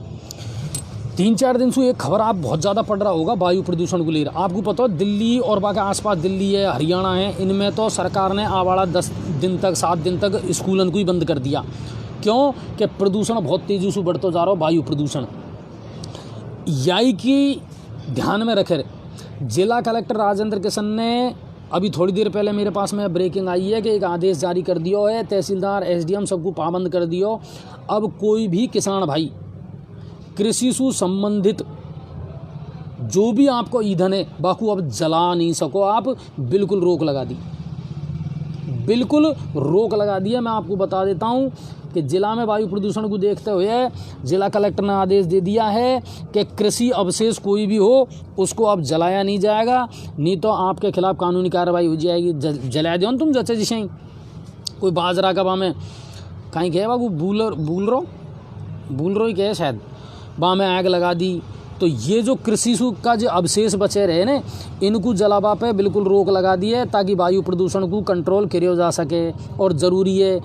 3-4 दिन से एक खबर आप बहुत ज़्यादा पढ़ रहा होगा वायु प्रदूषण को लेकर। आपको पता है दिल्ली और बाकी आसपास, दिल्ली है, हरियाणा है, इनमें तो सरकार ने आवाड़ा 10 दिन तक 7 दिन तक स्कूलन को ही बंद कर दिया। क्यों कि प्रदूषण बहुत तेज़ी से बढ़ता जा रहा हो, वायु प्रदूषण। यही की ध्यान में रखे जिला कलेक्टर राजेंद्र किशन ने अभी थोड़ी देर पहले मेरे पास में ब्रेकिंग आई है कि एक आदेश जारी कर दिया है, तहसीलदार एसडीएम सबको पाबंद कर दियो। अब कोई भी किसान भाई कृषि से संबंधित जो भी आपको ईंधन है बाकू अब जला नहीं सको आप, बिल्कुल रोक लगा दी, बिल्कुल रोक लगा दी है। मैं आपको बता देता हूं कि जिला में वायु प्रदूषण को देखते हुए जिला कलेक्टर ने आदेश दे दिया है कि कृषि अवशेष कोई भी हो उसको अब जलाया नहीं जाएगा, नहीं तो आपके खिलाफ कानूनी कार्रवाई हो जाएगी। जला दो तुम जैसे जिसे कोई बाजरा का बा में कहीं कहे बाबू भूल रो ही कहे शायद, बा में आग लगा दी, तो ये जो कृषि का जो अवशेष बचे रहे ने इनको जलावा पे बिल्कुल रोक लगा दी है, ताकि वायु प्रदूषण को कंट्रोल किया जा सके। और ज़रूरी है,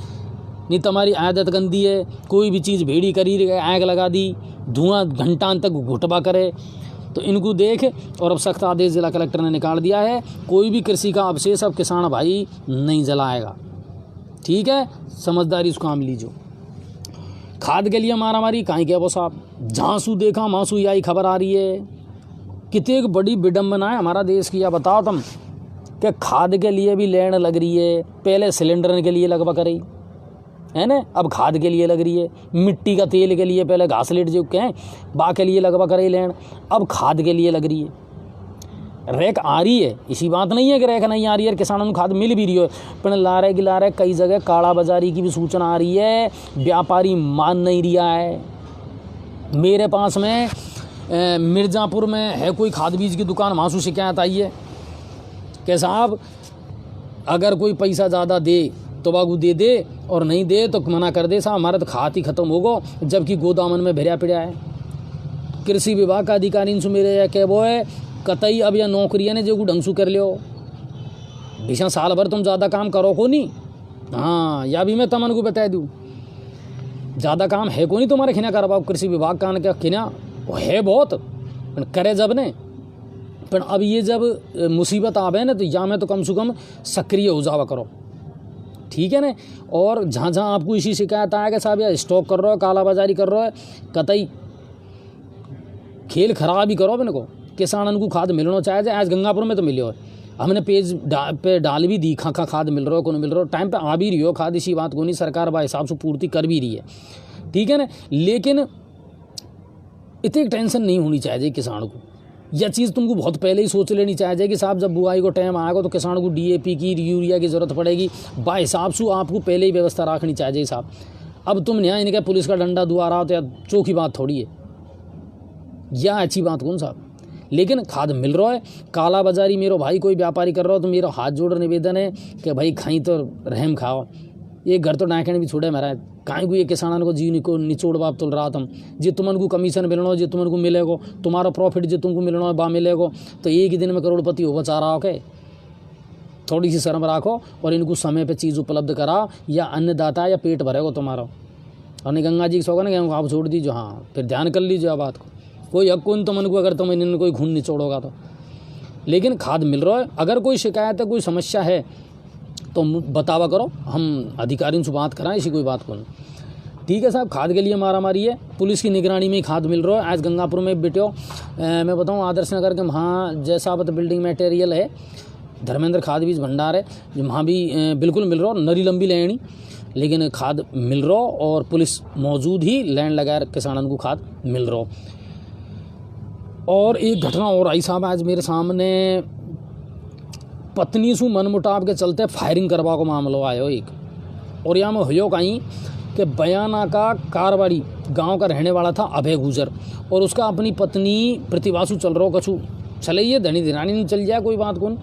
नहीं तो हमारी आदत गंदी है, कोई भी चीज़ भेड़ी करी आग लगा दी, धुआं घंटा तक घुटबा करे, तो तो इनको देख और अब सख्त आदेश जिला कलेक्टर ने निकाल दिया है, कोई भी कृषि का अवशेष अब किसान भाई नहीं जलाएगा। ठीक है, समझदारी उसको काम लीजिए। खाद के लिए मारामारी कहीं क्या वो साहब, झांसू देखा मांसू यही खबर आ रही है। कितनी बड़ी विडम्बना है हमारा देश की। या बताओ तुम कि खाद के लिए भी लेन लग रही है, पहले सिलेंडर के लिए लगवा करी है ना, अब खाद के लिए लग रही है। मिट्टी का तेल के लिए पहले घास लेट जो कहें बा के लिए लगवा करे लेन, अब खाद के लिए लग रही है। रैक आ रही है, इसी बात नहीं है कि रैक नहीं आ रही है, किसानों को खाद मिल भी रही है, पर ला रहे कई जगह काला बाजारी की भी सूचना आ रही है, व्यापारी मान नहीं रहा है। मेरे पास में मिर्ज़ापुर में है कोई खाद बीज की दुकान, वहाँ से शिकायत आई है कि साहब अगर कोई पैसा ज़्यादा दे तो बागू दे दे और नहीं दे तो मना कर दे, साहब हमारा तो खाद ही खत्म होगो, जबकि गोदामन में भरिया पड़ा है। कृषि विभाग का अधिकारी इनसे मेरे या कह वो है कतई अब या नौकरियाँ ने जो ढंग से कर लियो, भीषण साल भर तुम ज़्यादा काम करो को नहीं। हाँ, या भी मैं तमन को बता दूँ, ज़्यादा काम है को नहीं तुम्हारे खिना करवाओ कृषि विभाग का क्या खिना है बहुत करे जब ने, पर अब ये जब मुसीबत आवे ना तो या में तो कम से कम सक्रिय हो जावा करो। ठीक है ना। और जहाँ जहाँ आपको इसी शिकायत आया कि साहब या स्टॉक कर रहा है, कालाबाजारी कर रहा है, कतई खेल खराब ही करो अपने को, किसानन को खाद मिलना चाहिए। आज गंगापुर में तो मिले हो, हमने पेज पे डाल भी दी खा खाद मिल रहा हो, कौन मिल रहा हो, टाइम पे आ भी रही हो खाद, इसी बात को नहीं, सरकार बा हिसाब से पूर्ति कर भी रही है। ठीक है ना। लेकिन इतनी टेंशन नहीं होनी चाहिए किसान को। यह चीज़ तुमको बहुत पहले ही सोच लेनी चाहिए कि साहब जब बुआई को टाइम आएगा तो किसान को DAP की यूरिया की ज़रूरत पड़ेगी, बा हिसाब से आपको पहले ही व्यवस्था रखनी चाहिए साहब। अब तुम यहाँ इनके पुलिस का डंडा दुआ रहा हो तो यार चौकी बात थोड़ी है, या अच्छी बात कौन साहब। लेकिन खाद मिल रहा है, काला बाजारी मेरो भाई कोई व्यापारी कर रहा हो तो मेरा हाथ जोड़ निवेदन है कि भाई खाई तो रहम खाओ, ये घर तो डाकने भी छोड़े मेरा काहे को ये किसानों को जी को निचोड़ बाप तुल रहा तुम जे तुमन को कमीशन मिलना जे तुमन को मिलेगो, तुम्हारा प्रॉफिट जो तुमको मिलना बा मिलेगो, तो एक ही दिन में करोड़पति हो बचा रहा हो के। थोड़ी सी शर्म रखो और इनको समय पे चीज़ उपलब्ध कराओ, या अन्नदाता या पेट भरेगो तुम्हारा। और नहीं गंगा जी की सौगन है आप छोड़ दीजिए, हाँ फिर ध्यान कर लीजिए बात को, कोई हक कौन तुमन को अगर तुम इन कोई खून निचोड़ोगा तो। लेकिन खाद मिल रहा है, अगर कोई शिकायत है कोई समस्या है तो बतावा करो, हम अधिकारियों से बात कराएं, ऐसी कोई बात को नहीं। ठीक है साहब, खाद के लिए मारामारी है, पुलिस की निगरानी में ही खाद मिल रहा है। आज गंगापुर में बेटे मैं बताऊं आदर्श नगर के वहाँ जैसा बिल्डिंग मटेरियल है, धर्मेंद्र खाद बीज भंडार है, वहाँ भी बिल्कुल मिल रहा, नरी लंबी लेनी, लेकिन खाद मिल रहा और पुलिस मौजूद ही लैंड लगा किसानों को खाद मिल रहा। और एक घटना और आई साहब आज मेरे सामने, पत्नी से मनमुटाव के चलते फायरिंग करवा को मामला आयो एक, और यहाँ में हो कहीं कि बयाना का कारवाड़ी गांव का रहने वाला था अभय गुजर, और उसका अपनी पत्नी प्रतिभासु चल रहा कछु चले ये धनी धिरानी नहीं चल जाए कोई बात कौन,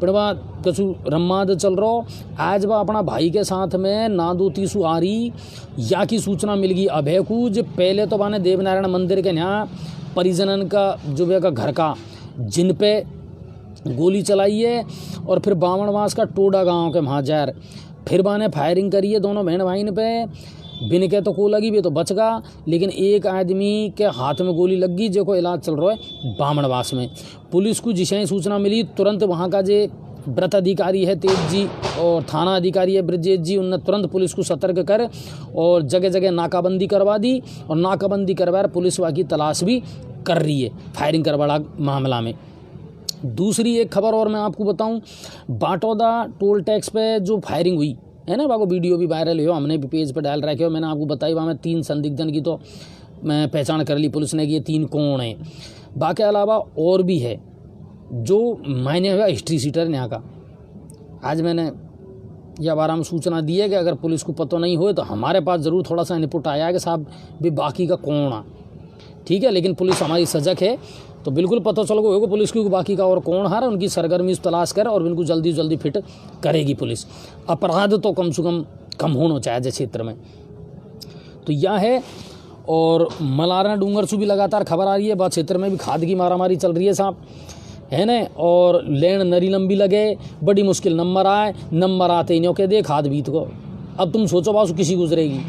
पर वह कछु रम्माद चल रहा। आज वह अपना भाई के साथ में नादोती सु आ रही, या की सूचना मिल गई अभय को, जो पहले तो बाने देवनारायण मंदिर के यहाँ परिजनन का जो वे का घर का जिन पे गोली चलाई है, और फिर बावणवास का टोडा गांव के महाजर फिर बाने फायरिंग करी है दोनों बहन भाई पे, बिन के तो को लगी भी तो बच गया, लेकिन एक आदमी के हाथ में गोली लग गई जो को इलाज चल रहा है बावणवास में। पुलिस को जिसे सूचना मिली तुरंत वहाँ का जो व्रत अधिकारी है तेज जी और थाना अधिकारी है ब्रजेश जी, उनने तुरंत पुलिस को सतर्क कर और जगह जगह नाकाबंदी करवा दी, और नाकाबंदी करवा पुलिस वहाँ की तलाश भी कर रही है फायरिंग करवाड़ा मामला में। दूसरी एक खबर और मैं आपको बताऊं, बाटोदा टोल टैक्स पे जो फायरिंग हुई है ना, बाको वीडियो भी वायरल हो, हमने भी पेज पे डाल रखे हो, मैंने आपको बताई वहाँ में 3 संदिग्धन की तो मैं पहचान कर ली पुलिस ने कि ये 3 कौन है। बाकी अलावा और भी है जो मायने हुआ हिस्ट्री सीटर यहाँ का। आज मैंने यह बारे में सूचना दी है कि अगर पुलिस को पता नहीं हो तो हमारे पास ज़रूर थोड़ा सा इनपुट आया है कि साहब भी बाकी का कौन है। ठीक है, लेकिन पुलिस हमारी सजग है तो बिल्कुल पता चल गया पुलिस की बाकी का और कौन हार, उनकी सरगर्मी तलाश कर और उनको जल्दी जल्दी फिट करेगी पुलिस। अपराध तो कम से कम होना चाहिए क्षेत्र में, तो यह है। और मलारना डूंगर से भी लगातार खबर आ रही है, बात क्षेत्र में भी खाद की मारामारी चल रही है साहब, है ना। और लेन नरी लंबी लगे, बड़ी मुश्किल नंबर आए, नंबर आते ही के दे खाद बीत को। अब तुम सोचो बासु किसी गुजरेगी,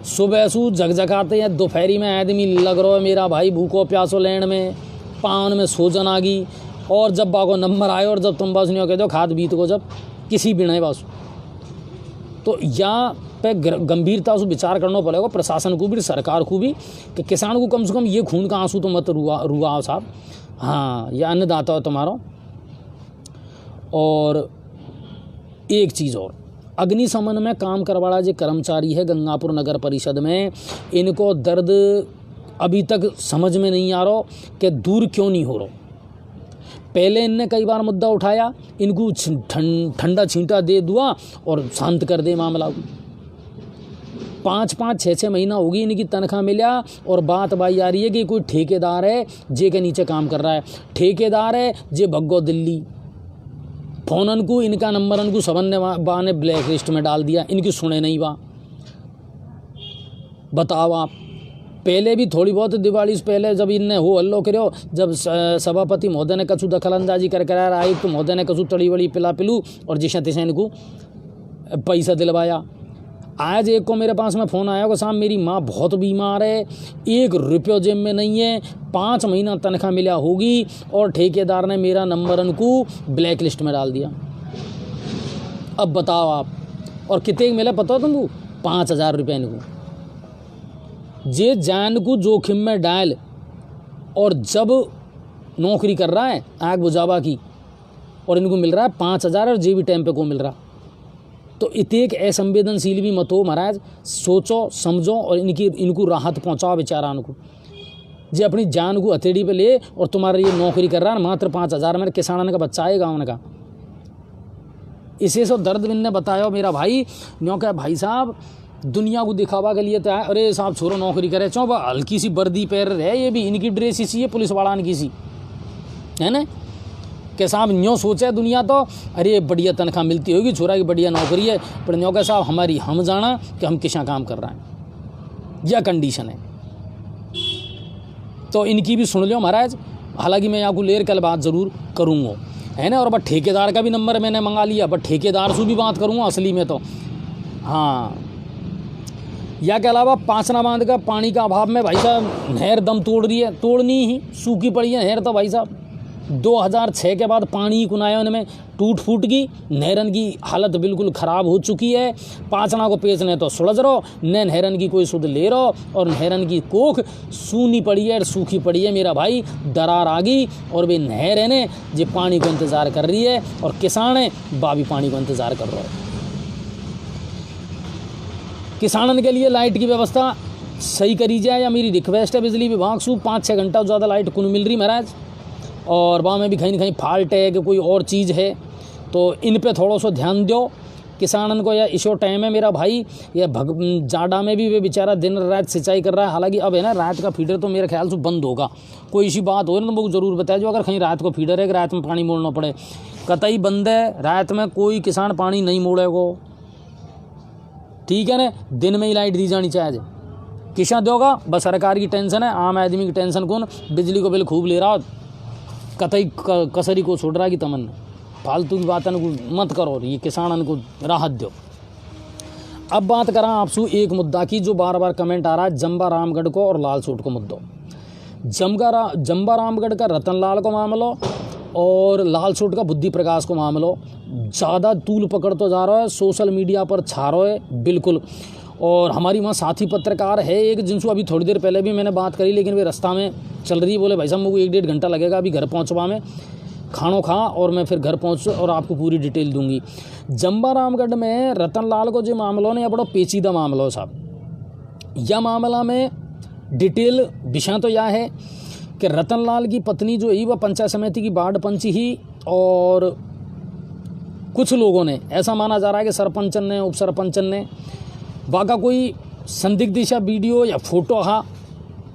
सुबह सू झकझकाते हैं, दोपहरी में आदमी लग रहा है मेरा भाई भूखो प्यासो लेन में, पान में सोजन आ गई, और जब बाको नंबर आए और जब तुम बस नहीं कह दो खाद बीत को जब किसी भी नहीं बस, तो यहाँ पे गंभीरता से विचार करना पड़ेगा प्रशासन को भी, सरकार को भी, कि किसान को कम से कम ये खून का आंसू तो मत रुआओ साहब। हाँ, ये अन्नदाता हो तुम्हारा। और एक चीज़ और, अग्निशमन में काम करवाड़ा जो कर्मचारी है गंगापुर नगर परिषद में, इनको दर्द अभी तक समझ में नहीं आ रहा कि दूर क्यों नहीं हो रहा। पहले इनने कई बार मुद्दा उठाया, इनको ठंडा छींटा दे दुआ और शांत कर दे मामला को। 5-5, 6-6 महीना होगी इनकी तनख्वाह मिला, और बात बाई आ रही है कि कोई ठेकेदार है जे के नीचे काम कर रहा है, ठेकेदार है जे भग्गो दिल्ली, फोनन को इनका नंबरन को सबन ने बा ने ब्लैक लिस्ट में डाल दिया, इनकी सुने नहीं बा। बताओ आप, पहले भी थोड़ी बहुत दिवाली से पहले जब इनने हो हल्लो करो, जब सभापति महोदय ने कछु दखल अंदाजी कर कराया, आयुक्त तो महोदय ने कछु तड़ी बड़ी पिला पिलू और जिसे तिसे इनको पैसा दिलवाया। आज एक को मेरे पास में फ़ोन आया कि साहब मेरी माँ बहुत बीमार है, 1 रुपये जेब में नहीं है, 5 महीना तनख्वाह मिला होगी, और ठेकेदार ने मेरा नंबर इनको ब्लैक लिस्ट में डाल दिया। अब बताओ आप, और कितने मिला पता हो तुमको? 5,000 रुपये इनको। जे जान को जोखिम में डाल, और जब नौकरी कर रहा है आग बुझावा की, और इनको मिल रहा है 5,000, और जे भी टाइम पे को मिल रहा, तो इतने असंवेदनशील भी मत हो महाराज। सोचो समझो और इनको राहत पहुंचाओ बेचारान को, जे अपनी जान को हथेली पे ले, और तुम्हारा ये नौकरी कर रहा है मात्र 5,000 में, किसानन का बच्चा है गाँव का। इसे सो दर्द इनने बताया मेरा भाई, न्यों क्या भाई साहब दुनिया को दिखावा के लिए तो है, अरे साहब छोरो नौकरी करे, चो हल्की सी वर्दी पैर रहे, ये भी इनकी ड्रेस इसी है पुलिस वाला की सी है ना, कि साहब न्यों सोचे दुनिया तो अरे बढ़िया तनख्वाह मिलती होगी, छोरा की बढ़िया नौकरी है, पर न्यों का साहब हमारी हम जाना कि हम किसा काम कर रहे हैं, यह कंडीशन है। तो इनकी भी सुन लो महाराज। हालांकि मैं आपको लेर कल बात ज़रूर करूँगा, है ना। और बट ठेकेदार का भी नंबर मैंने मंगा लिया, बट ठेकेदार से भी बात करूँगा असली में तो। हाँ, या के अलावा पांचना बांध का पानी का अभाव में भाई साहब नहर दम तोड़ रही है, तोड़नी ही, सूखी पड़ी है नहर तो भाई साहब। 2006 के बाद पानी कुनाया उनमें टूट फूट गई, नहरन की हालत बिल्कुल ख़राब हो चुकी है। पांचना को पेचने तो सुलझ रहो, न नहरन की कोई सुध ले रहो, और नहरन की कोख सूनी पड़ी है, सूखी पड़ी है मेरा भाई, दरार आ गई, और वे नहर है ने जो पानी को इंतज़ार कर रही है, और किसान है बा भी पानी को इंतज़ार कर रहा है। किसानन के लिए लाइट की व्यवस्था सही करी जाए, या मेरी रिक्वेस्ट है बिजली विभाग से, 5-6 घंटा ज़्यादा लाइट कौन मिल रही महाराज, और वहाँ में भी कहीं न कहीं फॉल्ट है कि कोई और चीज़ है, तो इन पे थोड़ा सा ध्यान दो किसानन को। या इशो टाइम है मेरा भाई, या जाड़ा में भी वे बेचारा दिन रात सिंचाई कर रहा है। हालांकि अब है ना रात का फीडर तो मेरे ख्याल से बंद होगा, कोई इसी बात हो ना तो मुझे ज़रूर बताया जो, अगर कहीं रात को फीडर है कि रात में पानी मोड़ना पड़े, कतई बंद है, रात में कोई किसान पानी नहीं मोड़ेगा, ठीक है ना। दिन में ही लाइट दी जानी चाहिए, किसान दोगा बस सरकार की टेंशन है, आम आदमी की टेंशन कौन, बिजली को बिल खूब ले रहा, कतई कसरी को छोड़ रहा कि तमन्ना, फालतू की बातन को मत करो, ये किसानन को राहत दो। अब बात करा आपसे एक मुद्दा की जो बार बार कमेंट आ रहा है, जम्बा रामगढ़ को और लाल सूट को मुद्दा। जम्बा रामगढ़ का रतनलाल को मामलो और लाल सूट का बुद्धि प्रकाश को मामलो ज़्यादा तूल पकड़ तो जा रहा है, सोशल मीडिया पर छा रहा है बिल्कुल। और हमारी वहाँ साथी पत्रकार है एक, जिनसे अभी थोड़ी देर पहले भी मैंने बात करी, लेकिन वे रास्ता में चल रही है, बोले भाई साहब मुझे 1-1.5 घंटा लगेगा अभी घर पहुँचवा में, खानों खा और मैं फिर घर पहुँच और आपको पूरी डिटेल दूंगी। जम्बा रामगढ़ में रतनलाल को जो मामलों ने बड़ा पेचीदा मामला हो साहब। यह मामला में डिटेल विषय तो यह है कि रतनलाल की पत्नी जो ही वह पंचायत समिति की वार्ड पंच ही, और कुछ लोगों ने ऐसा माना जा रहा है कि सरपंचन ने उप सरपंचन ने वाका कोई संदिग्ध सा वीडियो या फोटो हा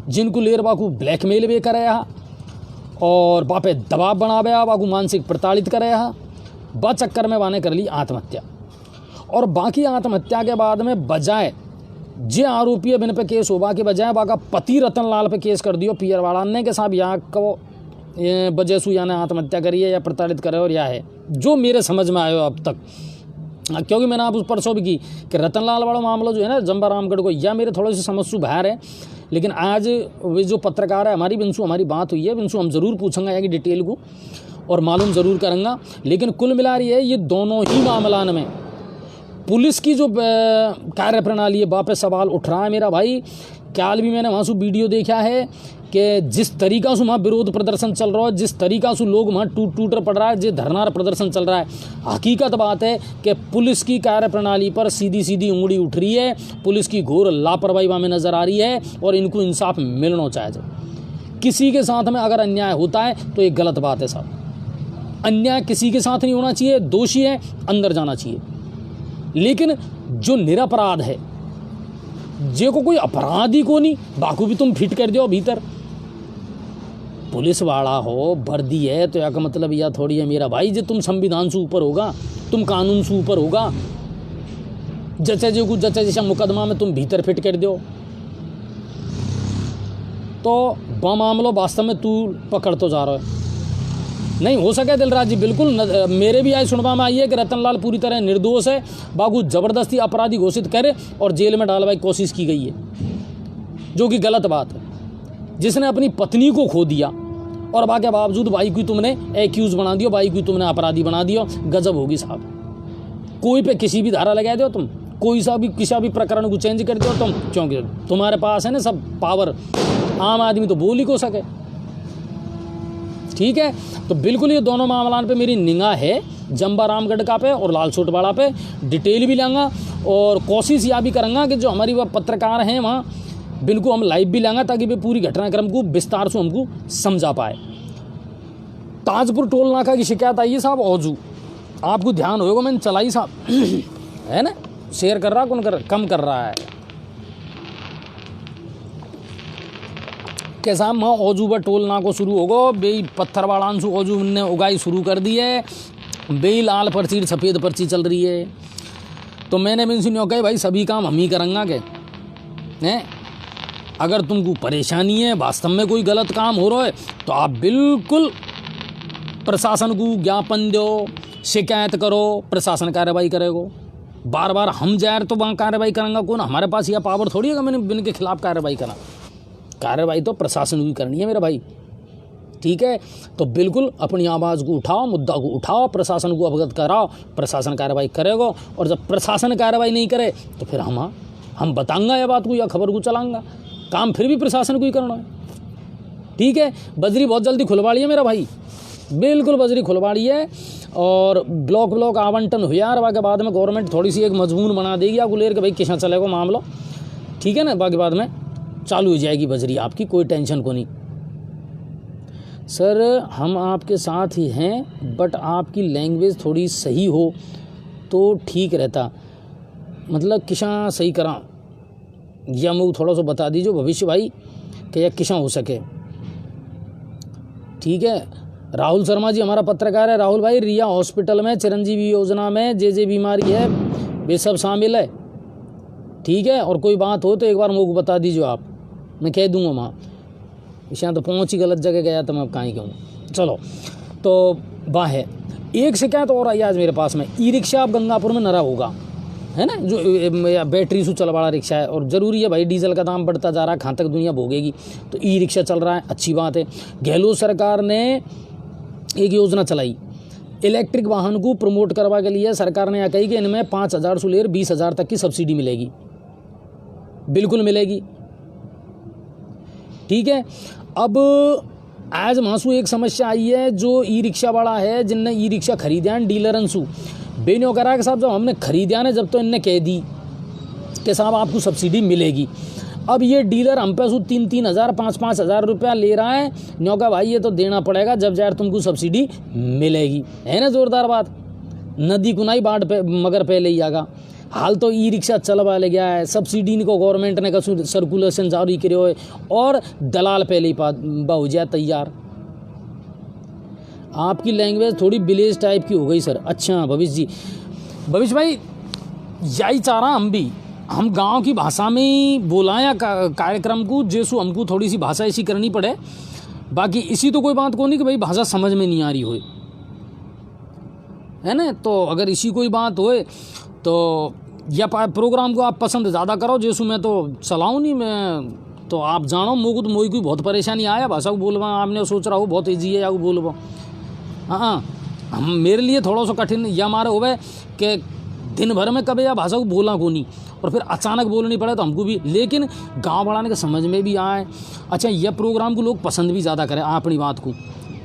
जिनको लेर बाकू ब्लैकमेल भी करे हा और बापे दबाव बनावे हा, बाकू मानसिक प्रताड़ित करे हा, बा चक्कर में वाने कर ली आत्महत्या। और बाकी आत्महत्या के बाद में बजाय जे आरोपी अब इन पे केस होगा के बजाय बाका पति रतनलाल पे केस कर दियो पियरवाड़ा ने के साहब यहाँ को वजह से या ने आत्महत्या करी है या प्रताड़ित करे, और यह है जो मेरे समझ में आयो अब तक क्योंकि मैंने आप उस परसों भी की कि रतनलाल वाला मामला जो है ना जंबा रामगढ़ को, या मेरे थोड़े से समझ बाहर है, लेकिन आज वे जो पत्रकार है हमारी बिंसु, हमारी बात हुई है, बिंसु हम ज़रूर पूछेंगे यहाँ की डिटेल को और मालूम ज़रूर करेंगे। लेकिन कुल मिला रही है ये दोनों ही मामलान में पुलिस की जो कार्य प्रणाली है वहाँ पे सवाल उठ रहा है मेरा भाई। क्या भी मैंने वहाँ से वीडियो देखा है कि जिस तरीका से वहाँ विरोध प्रदर्शन चल रहा है, जिस तरीका से लोग वहाँ टूट पड़ रहा है, जिस धरना प्रदर्शन चल रहा है, हकीकत बात है कि पुलिस की कार्य प्रणाली पर सीधी सीधी उंगली उठ रही है, पुलिस की घोर लापरवाही वहाँ में नज़र आ रही है और इनको इंसाफ मिलना चाहिए। किसी के साथ में अगर अन्याय होता है तो एक गलत बात है साहब, अन्याय किसी के साथ नहीं होना चाहिए, दोषी है अंदर जाना चाहिए। लेकिन जो निरपराध है, जे को कोई अपराधी को नहीं, बाकू भी तुम फिट कर दो भीतर। पुलिस वाला हो, वर्दी है तो या का मतलब यह थोड़ी है मेरा भाई जे तुम संविधान से ऊपर होगा, तुम कानून से ऊपर होगा। जचे जो कुछ जचे जैसा मुकदमा में तुम भीतर फिट कर दो तो वह मामलो वास्तव में तू पकड़ तो जा रहा है। नहीं हो सके दिलराज जी, बिल्कुल मेरे भी आज सुनवा में आई है कि रतनलाल पूरी तरह निर्दोष है, बाबू जबरदस्ती अपराधी घोषित करे और जेल में डालने की कोशिश की गई है, जो कि गलत बात है। जिसने अपनी पत्नी को खो दिया और बाकी बावजूद भाई को तुमने एक्यूज बना दियो, भाई को तुमने अपराधी बना दियो, गजब होगी साहब। कोई पे किसी भी धारा लगा दो तुम, कोई सा भी किसी भी प्रकरण को चेंज कर दो तुम, क्योंकि तुम्हारे पास है ना सब पावर, आम आदमी तो बोल ही को सके। ठीक है, तो बिल्कुल ये दोनों मामलान पे मेरी निगाह है, जंबा रामगढ़ का पे और लाल सोटवाड़ा पे। डिटेल भी लेंगा और कोशिश यह भी करेंगे कि जो हमारी वह पत्रकार हैं वहाँ बिनको हम लाइव भी लेंगे ताकि वे पूरी घटनाक्रम को विस्तार से हमको समझा पाए। ताजपुर टोल नाका की शिकायत आई है साहब, औजू आपको ध्यान होगा मैंने चलाई साहब है ना, शेयर कर रहा कौन कम कर रहा है के साहब। वहाँ औजू पर टोल नाको शुरू होगो, बेई पत्थरवाड़ान से औजू ने उगाई शुरू कर दी है, बेई लाल पर्ची सफ़ेद पर्ची चल रही है। तो मैंने भी सुनियो कहे भाई सभी काम हम ही करेंगे के हैं, अगर तुमको परेशानी है, वास्तव में कोई गलत काम हो रहा है तो आप बिल्कुल प्रशासन को ज्ञापन दो, शिकायत करो, प्रशासन कार्रवाई करेगा। बार बार हम जाए तो वहाँ कार्रवाई करेंगे कौन, हमारे पास यह पावर थोड़ी है मैंने इनके खिलाफ कार्रवाई करा। कार्रवाई तो प्रशासन की करनी है मेरा भाई। ठीक है, तो बिल्कुल अपनी आवाज़ को उठाओ, मुद्दा को उठाओ, प्रशासन को अवगत कराओ, प्रशासन कार्रवाई करेगा। और जब प्रशासन कार्रवाई नहीं करे तो फिर हम बताऊंगा या बात को या खबर को चलाऊंगा, काम फिर भी प्रशासन को ही करना है। ठीक है, बजरी बहुत जल्दी खुलवाड़ी है मेरा भाई, बिल्कुल बजरी खुलवाड़ी है और ब्लॉक आवंटन हुआ और बाकी बाद में गवर्नमेंट थोड़ी सी एक मजबून बना देगी आपको लेकर के भाई किसा चलेगा मामला। ठीक है ना, बाकी बाद में चालू हो जाएगी बजरी आपकी, कोई टेंशन को नहीं। सर हम आपके साथ ही हैं बट आपकी लैंग्वेज थोड़ी सही हो तो ठीक रहता, मतलब किसा सही करा या मुझे थोड़ा सा बता दीजिए भविष्य भाई कि यह किसा हो सके। ठीक है, राहुल शर्मा जी हमारा पत्रकार है। राहुल भाई रिया हॉस्पिटल में चिरंजीवी योजना में जे बीमारी है वे सब शामिल है। ठीक है, और कोई बात हो तो एक बार मुझे बता दीजिए आप, मैं कह दूंगा वहाँ इस तो पहुँच ही गलत जगह गया तो मैं अब कहीं कहूँ। चलो तो वाह है, एक शिकायत और आई आज मेरे पास में। ई रिक्शा अब गंगापुर में नरा होगा है ना, जो बैटरी से चल वाला रिक्शा है और ज़रूरी है भाई, डीजल का दाम बढ़ता जा रहा है, कहाँ तक दुनिया भोगेगी, तो ई रिक्शा चल रहा है, अच्छी बात है। गहलोत सरकार ने एक योजना चलाई इलेक्ट्रिक वाहन को प्रमोट करवा के लिए। सरकार ने यह कही कि इनमें 5,000 से लेकर 20,000 तक की सब्सिडी मिलेगी, बिल्कुल मिलेगी। ठीक है, अब आज मासू एक समस्या आई है, जो ई रिक्शा वाला है जिनने ई रिक्शा खरीदा है डीलरंसू बेनो करा के साहब जब हमने खरीदा ना, जब तो इनने कह दी कि साहब आपको सब्सिडी मिलेगी। अब ये डीलर हम पे 3-3 हज़ार 5-5 हज़ार रुपया ले रहा है, न्यों का भाई ये तो देना पड़ेगा जब जाए तुमको सब्सिडी मिलेगी, है ना जोरदार बात। नदी को नहीं बाढ़ पे मगर पहले ही आगा। हाल तो ई रिक्शा चलवा ले गया है, सब्सिडी को गवर्नमेंट ने कसू सर्कुलेशन जारी करो है और दलाल पहले ही हो जाए तैयार। आपकी लैंग्वेज थोड़ी विलेज टाइप की हो गई सर। अच्छा भविष्य जी, भविष्य भाई यही चाह रहा हम गांव की भाषा में ही बोलाया कार्यक्रम को, जैसो हमको थोड़ी सी भाषा ऐसी करनी पड़े, बाकी इसी तो कोई बात को नहीं कि भाई भाषा समझ में नहीं आ रही हो। है ना। तो अगर इसी कोई बात होए तो यह प्रोग्राम को आप पसंद ज़्यादा करो, जैसू मैं तो चलाऊँ नहीं, मैं तो आप जानो मोको तो मोई कोई बहुत परेशानी आया भाषा को बोलवा, आपने सोच रहा हो बहुत ईजी है या बोलवा। हाँ हम मेरे लिए थोड़ा सा कठिन या हमारे होवे कि दिन भर में कभी या भाषा को बोला को नहीं और फिर अचानक बोलनी पड़े तो हमको भी, लेकिन गांव बढ़ाने के समझ में भी आए। अच्छा यह प्रोग्राम को लोग पसंद भी ज़्यादा करें अपनी बात को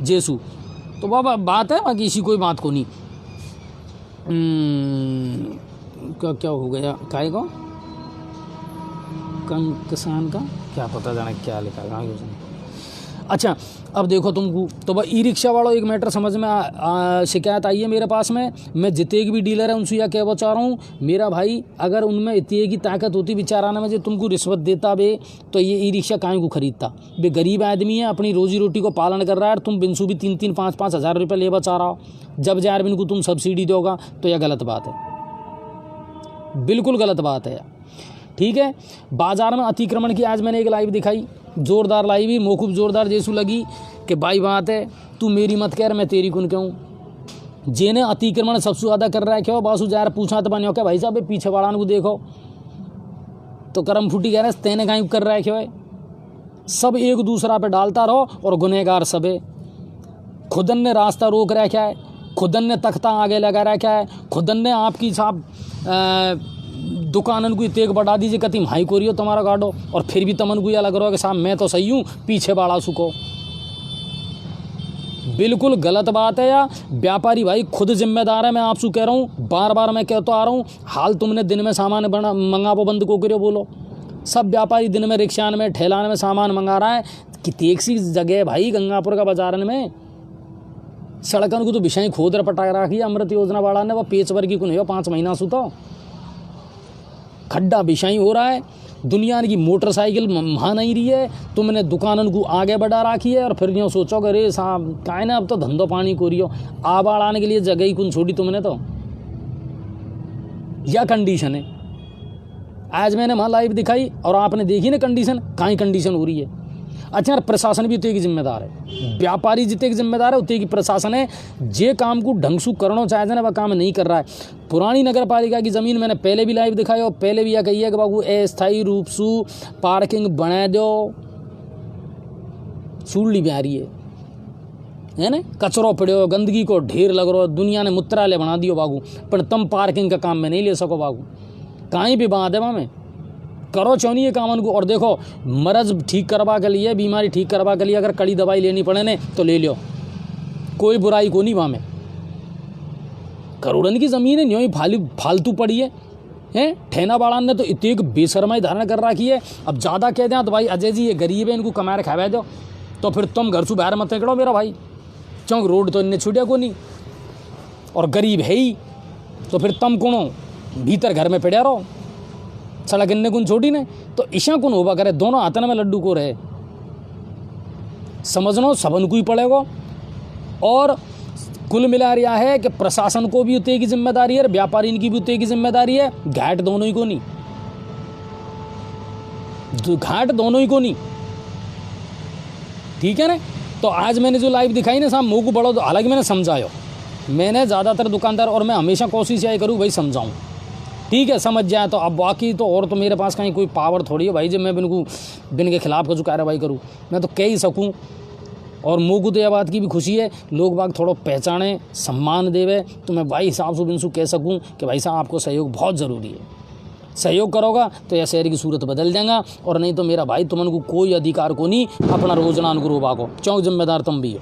जैसू, तो बाबा बात है, बाकी इसी कोई बात को नहीं। क्या हो गया काय को किसान का क्या पता जाने क्या लिखा है उसने। अच्छा अब देखो तुमको तो भाई ई रिक्शा वालों एक मैटर समझ में शिकायत आई है मेरे पास में, मैं जितने भी डीलर है उनसे यह कह चाह रहा हूँ मेरा भाई, अगर उनमें इतनी की ताकत होती बेचाराना में जो तुमको रिश्वत देता बे तो ये ई रिक्शा काहे को खरीदता बे। गरीब आदमी है, अपनी रोजी रोटी को पालन कर रहा है, तुम बिनसू भी 3-3, 5-5 हज़ार रुपये ले बचा रहा हो, जब जार बिन को तुम सब्सिडी दोगा तो यह गलत बात है, बिल्कुल गलत बात है। ठीक है, बाजार में अतिक्रमण की आज मैंने एक लाइव दिखाई, जोरदार लाइव ही मोखूब जोरदार जैसू लगी कि भाई बात है तू मेरी मत कह मैं तेरी कुन कहूँ। जेने अतिक्रमण सबसे ज़्यादा कर रहा है क्यों बासु जार पूछा तो बनो क्या भाई साहब पीछे वाला को देखो तो करम फूटी कह रहे तेने कहीं कर रहा है क्यों है। सब एक दूसरा पे डालता रहो और गुनहगार सब है। खुदन ने रास्ता रोक रखा है, खुदन ने तख्ता आगे लगा रखा है, खुदन ने आपकी साहब दुकानन को इतेक बढ़ा दीजिए कति भाई को रही हो तुम्हारा गाड़ो, और फिर भी तमन को यह लग रहा है कि साहब मैं तो सही हूँ पीछे बाड़ा सुको। बिल्कुल गलत बात है। या व्यापारी भाई खुद जिम्मेदार है, मैं आपसे कह रहा हूँ, बार बार मैं कहता आ रहा हूँ, हाल तुमने दिन में सामान मंगावो बंद को करो बोलो। सब व्यापारी दिन में रिक्शान में ठेलान में सामान मंगा रहा है कि एक सी जगह भाई गंगापुर का बाजारन में सड़कन को तो विषय खोद रपटा रखी अमृत योजना वाला ने, वो पेच वर्गी को नहीं हो 5 महीना सु तो खड्डा विषय हो रहा है। दुनिया की मोटरसाइकिल वहाँ नहीं रही है, तुमने दुकानन को आगे बढ़ा रखी है और फिर यूँ सोचो कि अरे साहब काहे ना अब तो धंधो पानी को रही हो, आबाड़ आने के लिए जगह ही कौन छोड़ी तुमने तो। यह कंडीशन है। आज मैंने वहाँ लाइव दिखाई और आपने देखी ना कंडीशन, कहाँ कंडीशन हो रही है। अच्छा यार प्रशासन भी उतने की जिम्मेदार है, व्यापारी जितने की जिम्मेदार है उतने की प्रशासन है। जे काम को ढंग से करना चाहते ना वह काम नहीं कर रहा है। पुरानी नगर पालिका की ज़मीन मैंने पहले भी लाइव दिखाई और पहले भी यह कही है कि बाबू अस्थायी रूप से पार्किंग बना दो, सूढ़ी बिहारी है ना, कचरो पड़ो गंदगी को ढेर लग रहा, दुनिया ने मूत्रालय बना दियो बाबू, पर तुम पार्किंग का काम में नहीं ले सको बाबू। कहीं भी बात है वहाँ में करो चौनी ये कामन को। और देखो मर्ज ठीक करवा के लिए, बीमारी ठीक करवा के लिए अगर कड़ी दवाई लेनी पड़े ने तो ले लो, कोई बुराई को नहीं वहाँ में। करोड़न की ज़मीन है न्यों ही फालतू पड़ी है ठेना बाड़ान ने तो इतनी बेशर्माई धारण कर रखी है। अब ज़्यादा कह दें तो भाई अजय जी ये गरीब है इनको कमाए खावा दो, तो फिर तुम घर से बाहर मत निकलो मेरा भाई, चौंक रोड तो इन्हें छुटिया को नहीं, और गरीब है ही तो फिर तुम कौन हो भीतर घर में पड़ा रहो, सड़क इन्ने कुन छोटी ने तो ईशा कुन होगा करे, दोनों हाथन में लड्डू को रहे। समझनो सबन को ही पड़ेगा। और कुल मिला रहा है कि प्रशासन को भी उतने की जिम्मेदारी है, व्यापारी की भी उतने की जिम्मेदारी है, घाट दोनों ही को नहीं, घाट दोनों ही को नहीं। ठीक है ना। तो आज मैंने जो लाइव दिखाई ना साहब मुँह को बड़ो, हालांकि मैंने समझायो, मैंने ज़्यादातर दुकानदार और मैं हमेशा कोशिश यही करूँ भाई समझाऊँ, ठीक है समझ जाए। तो अब बाकी तो और तो मेरे पास कहीं कोई पावर थोड़ी है भाई जब मैं बिन के खिलाफ जो कार्रवाई करूँ, मैं तो कह ही सकूँ। और मुँह को तो यह बात की भी खुशी है लोग बाग थोड़ा पहचाने सम्मान देवे, तो मैं भाई हिसाब से बिनसू कह सकूँ कि भाई साहब आपको सहयोग बहुत ज़रूरी है, सहयोग करोगा तो यह शहर की सूरत बदल जाएगा, और नहीं तो मेरा भाई तुमन को कोई अधिकार को नहीं अपना रोजनान को रोबा को, चौंक जिम्मेदार तुम भी हो।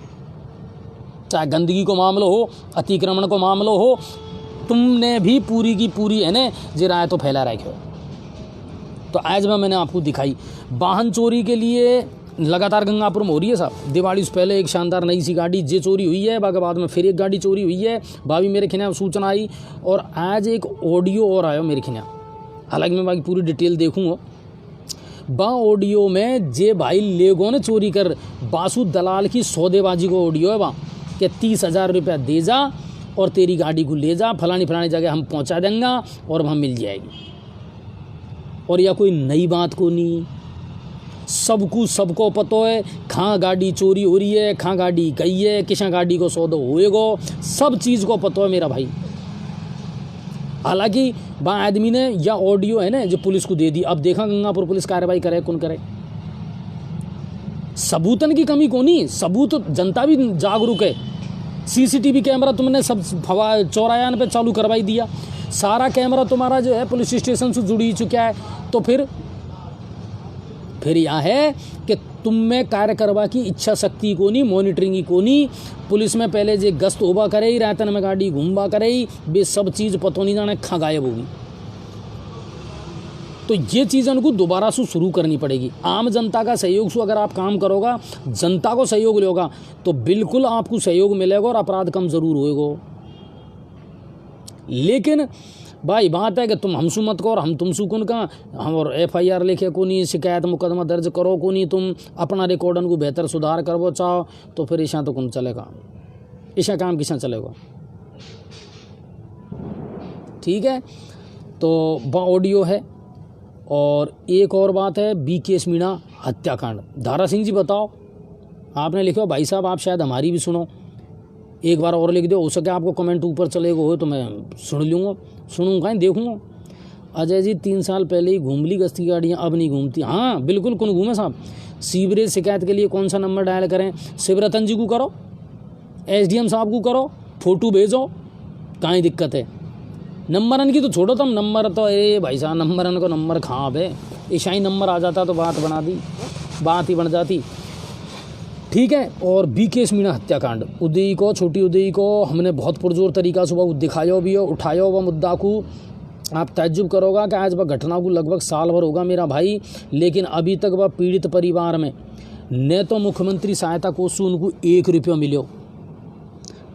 चाहे गंदगी को मामलो हो, अतिक्रमण को मामलो हो, तुमने भी पूरी की पूरी है ना जे राय तो फैला रखे हो। तो आज मैंने आपको दिखाई वाहन चोरी के लिए लगातार गंगापुर में हो रही है साहब। दिवाली से पहले एक शानदार नई सी गाड़ी जे चोरी हुई है, बाकी बाद में फिर एक गाड़ी चोरी हुई है, भाभी मेरे खिना सूचना आई, और आज एक ऑडियो और आयो मेरे खिना, हालांकि मैं बाकी पूरी डिटेल देखूँगा। बा ऑडियो में जे भाई लेगो ने चोरी कर बासु दलाल की सौदेबाजी को ऑडियो है, वहाँ कि 30,000 रुपया दे जा और तेरी गाड़ी को ले जा फलानी जगह हम पहुँचा देंगे और वहाँ मिल जाएगी। और यह कोई नई बात को नहीं, सबको पतो है कहाँ गाड़ी चोरी हो रही है, कहाँ गाड़ी गई है, किसा गाड़ी को सौदो होएगो, सब चीज़ को पतो है मेरा भाई। हालांकि वहाँ आदमी ने या ऑडियो है ना जो पुलिस को दे दी, अब देखा गंगापुर पुलिस कार्रवाई करे कौन करे। सबूतन की कमी को नहीं, सबूत तो जनता भी जागरूक है। सीसीटीवी कैमरा तुमने सब चौरायान पे चालू करवाई दिया, सारा कैमरा तुम्हारा जो है पुलिस स्टेशन से जुड़ी चुका है। तो फिर यह है कि तुम में कार्य करवा की इच्छा शक्ति को नहीं, मॉनिटरिंग को नहीं। पुलिस में पहले जे गश्त होबा करे ही, रातन में गाड़ी घूमबा करे ही, बे सब चीज़ पतो नहीं जाने खा गायब होगी। तो ये चीज़ उनको दोबारा से शुरू करनी पड़ेगी। आम जनता का सहयोग से अगर आप काम करोगा, जनता को सहयोग लोगा, तो बिल्कुल आपको सहयोग मिलेगा और अपराध कम ज़रूर होएगा। लेकिन भाई बात है कि तुम हमसू मत करो, हम तुमसू कौन का, हम और FIR लिखे को नहीं, शिकायत मुकदमा दर्ज करो को नहीं, तुम अपना रिकॉर्डन को बेहतर सुधार करवो चाहो, तो फिर ऐसा तो कौन चलेगा, ऐसा काम किसा चलेगा। ठीक है, तो ऑडियो है। और एक और बात है, BKS मीणा हत्याकांड। धारा सिंह जी बताओ, आपने लिखो भाई साहब, आप शायद हमारी भी सुनो, एक बार और लिख दो, हो सके आपको कमेंट ऊपर चलेगा हो तो मैं सुनूंगा देखूंगा। अजय जी 3 साल पहले ही घूम ली गश्ती गाड़ियाँ, अब नहीं घूमती। हाँ बिल्कुल, कौन घूमे साहब। सीवरेज शिकायत के लिए कौन सा नंबर डायल करें? शिवरतन जी को करो, SDM साहब को करो, फोटो भेजो, कहाँ दिक्कत है। नंबरन की तो छोड़ो, तुम नंबर तो भाई साहब नंबरन को नंबर कहाँ है, ईशाई नंबर आ जाता तो बात ही बन जाती। ठीक है। और BKS मीणा हत्याकांड, उदयी को, छोटी उदयी को हमने बहुत पुरजोर तरीका से वह दिखाया भी हो, उठाया हुआ मुद्दा को। आप ताज्जुब करोगा कि आज वह घटना को लगभग साल भर होगा मेरा भाई, लेकिन अभी तक वह पीड़ित परिवार में न तो मुख्यमंत्री सहायता कोष से उनको 1 रुपया मिलो।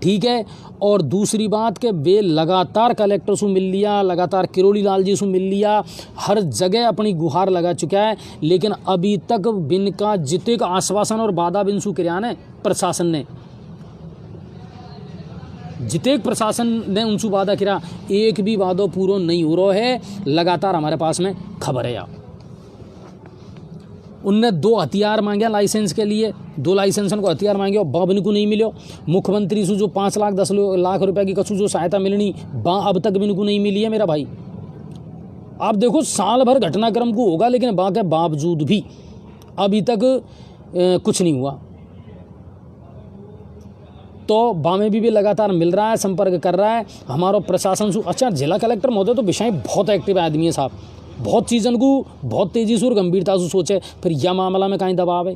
ठीक है। और दूसरी बात कि वे लगातार कलेक्टर से मिल लिया, लगातार किरोड़ी लाल जी से मिल लिया, हर जगह अपनी गुहार लगा चुका है, लेकिन अभी तक बिन का जिते का आश्वासन और वादा बिनसू किरान है प्रशासन ने, जिते प्रशासन ने उनसे वादा किया, एक भी वादो पूरा नहीं हो रहा है। लगातार हमारे पास में खबर है। उनने 2 हथियार मांगे लाइसेंस के लिए, 2 लाइसेंस को हथियार मांगे और बाब इनको नहीं मिलो। मुख्यमंत्री से जो 5 लाख 10 लाख रुपए की कसू जो सहायता मिलनी, अब तक भी इनको नहीं मिली है मेरा भाई। आप देखो साल भर घटनाक्रम को होगा, लेकिन के बावजूद भी अभी तक कुछ नहीं हुआ। तो बामे भी लगातार मिल रहा है, संपर्क कर रहा है हमारा प्रशासन से। अच्छा, जिला कलेक्टर महोदय तो विषय बहुत एक्टिव आदमी है साहब, बहुत चीज़न को बहुत तेज़ी से और गंभीरता से सोचे। फिर यह मामला में कहीं दबाव है,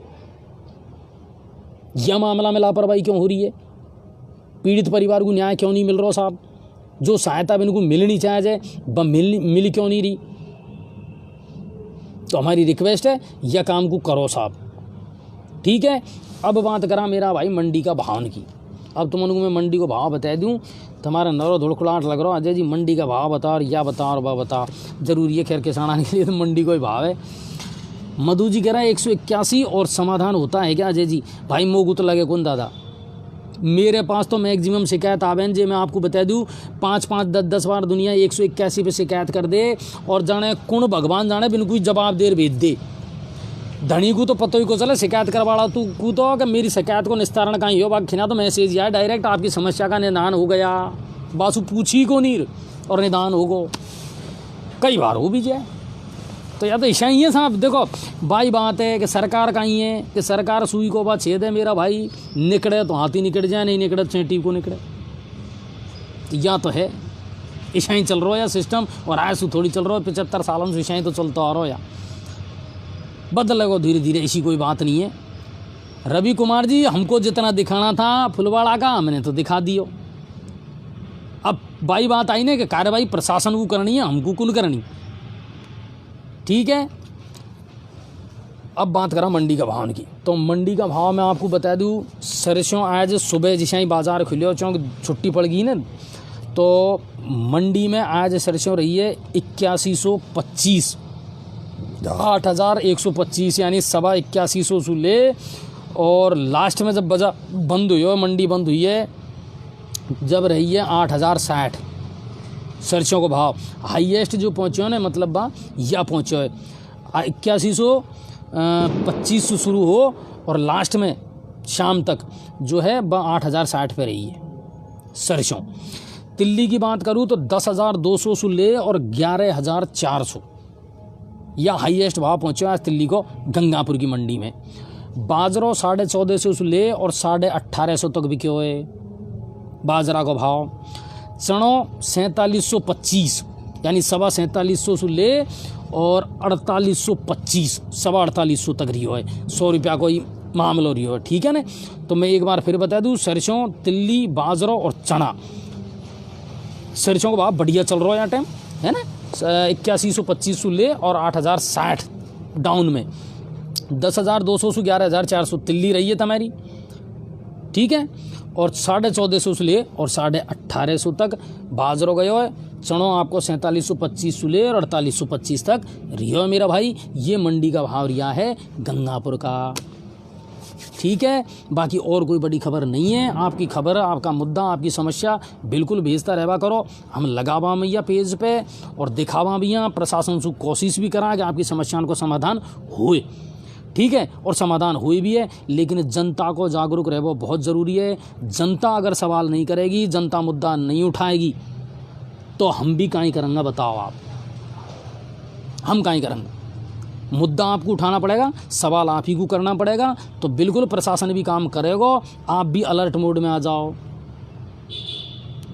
यह मामला में लापरवाही क्यों हो रही है, पीड़ित परिवार को न्याय क्यों नहीं मिल रहा साहब, जो सहायता इनको मिलनी चाहिए वह मिल क्यों नहीं रही। तो हमारी रिक्वेस्ट है यह काम को करो साहब। ठीक है। अब बात करा मेरा भाई मंडी का भाव की। अब तुम उनको मैं मंडी को भाव बता दूं, तुम्हारा नरो धुड़खुड़ाहट लग रहा है, अजय जी मंडी का भाव बता और या बता और वह बता, जरूरी है खैर किसान के लिए तो मंडी को ही भाव है। मधु जी कह रहा है 181 और समाधान होता है क्या अजय जी? भाई मोगू तो लगे कौन दादा, मेरे पास तो मैक्सिमम शिकायत आवेन जे मैं आपको बता दूं 5-5 10-10 बार दुनिया 181 पे शिकायत कर दे और जाने कौन भगवान जाने बिन कोई जवाब देर भेज दे। धनी को तो पतो ही को चले शिकायत करवाड़ा तू को तो कि मेरी शिकायत को निस्तारण कहीं हो, बाकी खिना तो मैसेज आया डायरेक्ट आपकी समस्या का निदान हो गया, बासु पूछी को नहीं और निदान हो गो, कई बार हो भी जाए। तो या तो ऐसा ही है साहब। देखो भाई बात है कि सरकार कहीं है कि सरकार सुई को बात छेद है मेरा भाई, निकले तो हाथी निकल जाए, नहीं निकले तो चेंटी को निकले, या तो है ऐसा ही चल रहा है सिस्टम। और आज सु थोड़ी चल रहा है, 75 सालों से ऐसा ही तो चलता आ रहा है, या बदलेगा धीरे धीरे, ऐसी कोई बात नहीं है। रवि कुमार जी हमको जितना दिखाना था फुलवाड़ा का हमने तो दिखा दियो। अब भाई बात आई ना कि कार्रवाई प्रशासन को करनी है, हमको कुल करनी। ठीक है। अब बात करा मंडी का भाव की। तो मंडी का भाव मैं आपको बता दूं, सरसों आज सुबह जिसे ही बाजार खुले चौंक छुट्टी पड़ गई ना, तो मंडी में आज सरसों रही है 8125, 8125 यानी 8125 से ले, और लास्ट में जब बाजार बंद हुई है, मंडी बंद हुई है, जब रही है 8060 सरसों को भाव। हाईएस्ट जो पहुँचे हो ना, मतलब बा या पहुँचे हो 8100 2500 शुरू हो और लास्ट में शाम तक जो है 8060 पे रही है सरसों। तिल्ली की बात करूँ तो 10,200 से ले और 11,400 या हाईएस्ट भाव पहुँचा आज तिल्ली को गंगापुर की मंडी में। बाजरा 1450 से ले और 1850 तक बिके हुए बाजरा का भाव। चना 4725 यानी 4750 से ले और 4825 4850 तक रही है। 100 रुपया कोई मामला रही है, ठीक है ना। तो मैं एक बार फिर बता दूं, सरसों, तिल्ली, बाजरा और चना, सरसों का भाव बढ़िया चल रहा है यहाँ टाइम, है ना। 8125 से ले और 8060 डाउन में। 10,200 से 11,400 तिल्ली रही है तुम्हारी, ठीक है। और 1450 से ले और 1850 तक बाजरा गयो है। चना आपको 4725 से ले और 4825 तक रियो है मेरा भाई। ये मंडी का भाव रिया है गंगापुर का, ठीक है। बाकी और कोई बड़ी खबर नहीं है। आपकी खबर, आपका मुद्दा, आपकी समस्या बिल्कुल भेजता रहवा करो। हम लगावा मैया पेज पे और दिखावा भी हैं, प्रशासन से कोशिश भी करा कि आपकी समस्याओं को समाधान होए, ठीक है। और समाधान हुई भी है, लेकिन जनता को जागरूक रहना बहुत ज़रूरी है। जनता अगर सवाल नहीं करेगी, जनता मुद्दा नहीं उठाएगी, तो हम भी काहीं करेंगे बताओ आप, हम काहीं करेंगे। मुद्दा आपको उठाना पड़ेगा, सवाल आप ही को करना पड़ेगा, तो बिल्कुल प्रशासन भी काम करेगा। आप भी अलर्ट मोड में आ जाओ,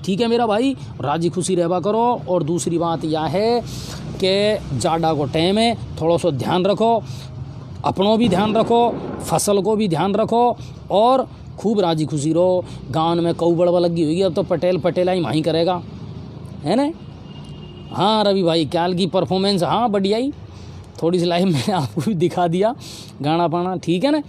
ठीक है मेरा भाई। राजी खुशी रहवा करो। और दूसरी बात यह है कि जाड़ा को टाइम है, थोड़ा सा ध्यान रखो, अपनों भी ध्यान रखो, फसल को भी ध्यान रखो और खूब राजी खुशी रहो। गाँव में कऊ बड़वा लगी होगी, अब तो पटेला ही माही करेगा, है ना। हाँ रवि भाई, क्या की परफॉर्मेंस, हाँ बढ़िया ही, थोड़ी सी लाइव में आपको भी दिखा दिया गाना पाना, ठीक है ना।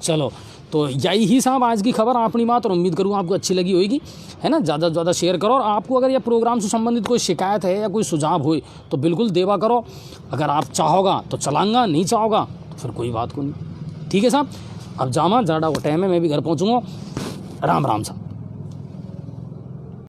चलो, तो यही ही साहब आज की खबर, अपनी बात, और उम्मीद करूँ आपको अच्छी लगी होगी, है ना। ज़्यादा से ज़्यादा शेयर करो। और आपको अगर यह प्रोग्राम से संबंधित कोई शिकायत है या कोई सुझाव हो तो बिल्कुल देवा करो। अगर आप चाहोगा तो चलाऊंगा, नहीं चाहोगा तो फिर कोई बात को नहीं, ठीक है साहब। अब जामा जाड़ा वो टाइम है, मैं भी घर पहुँचूँगा। राम राम साहब।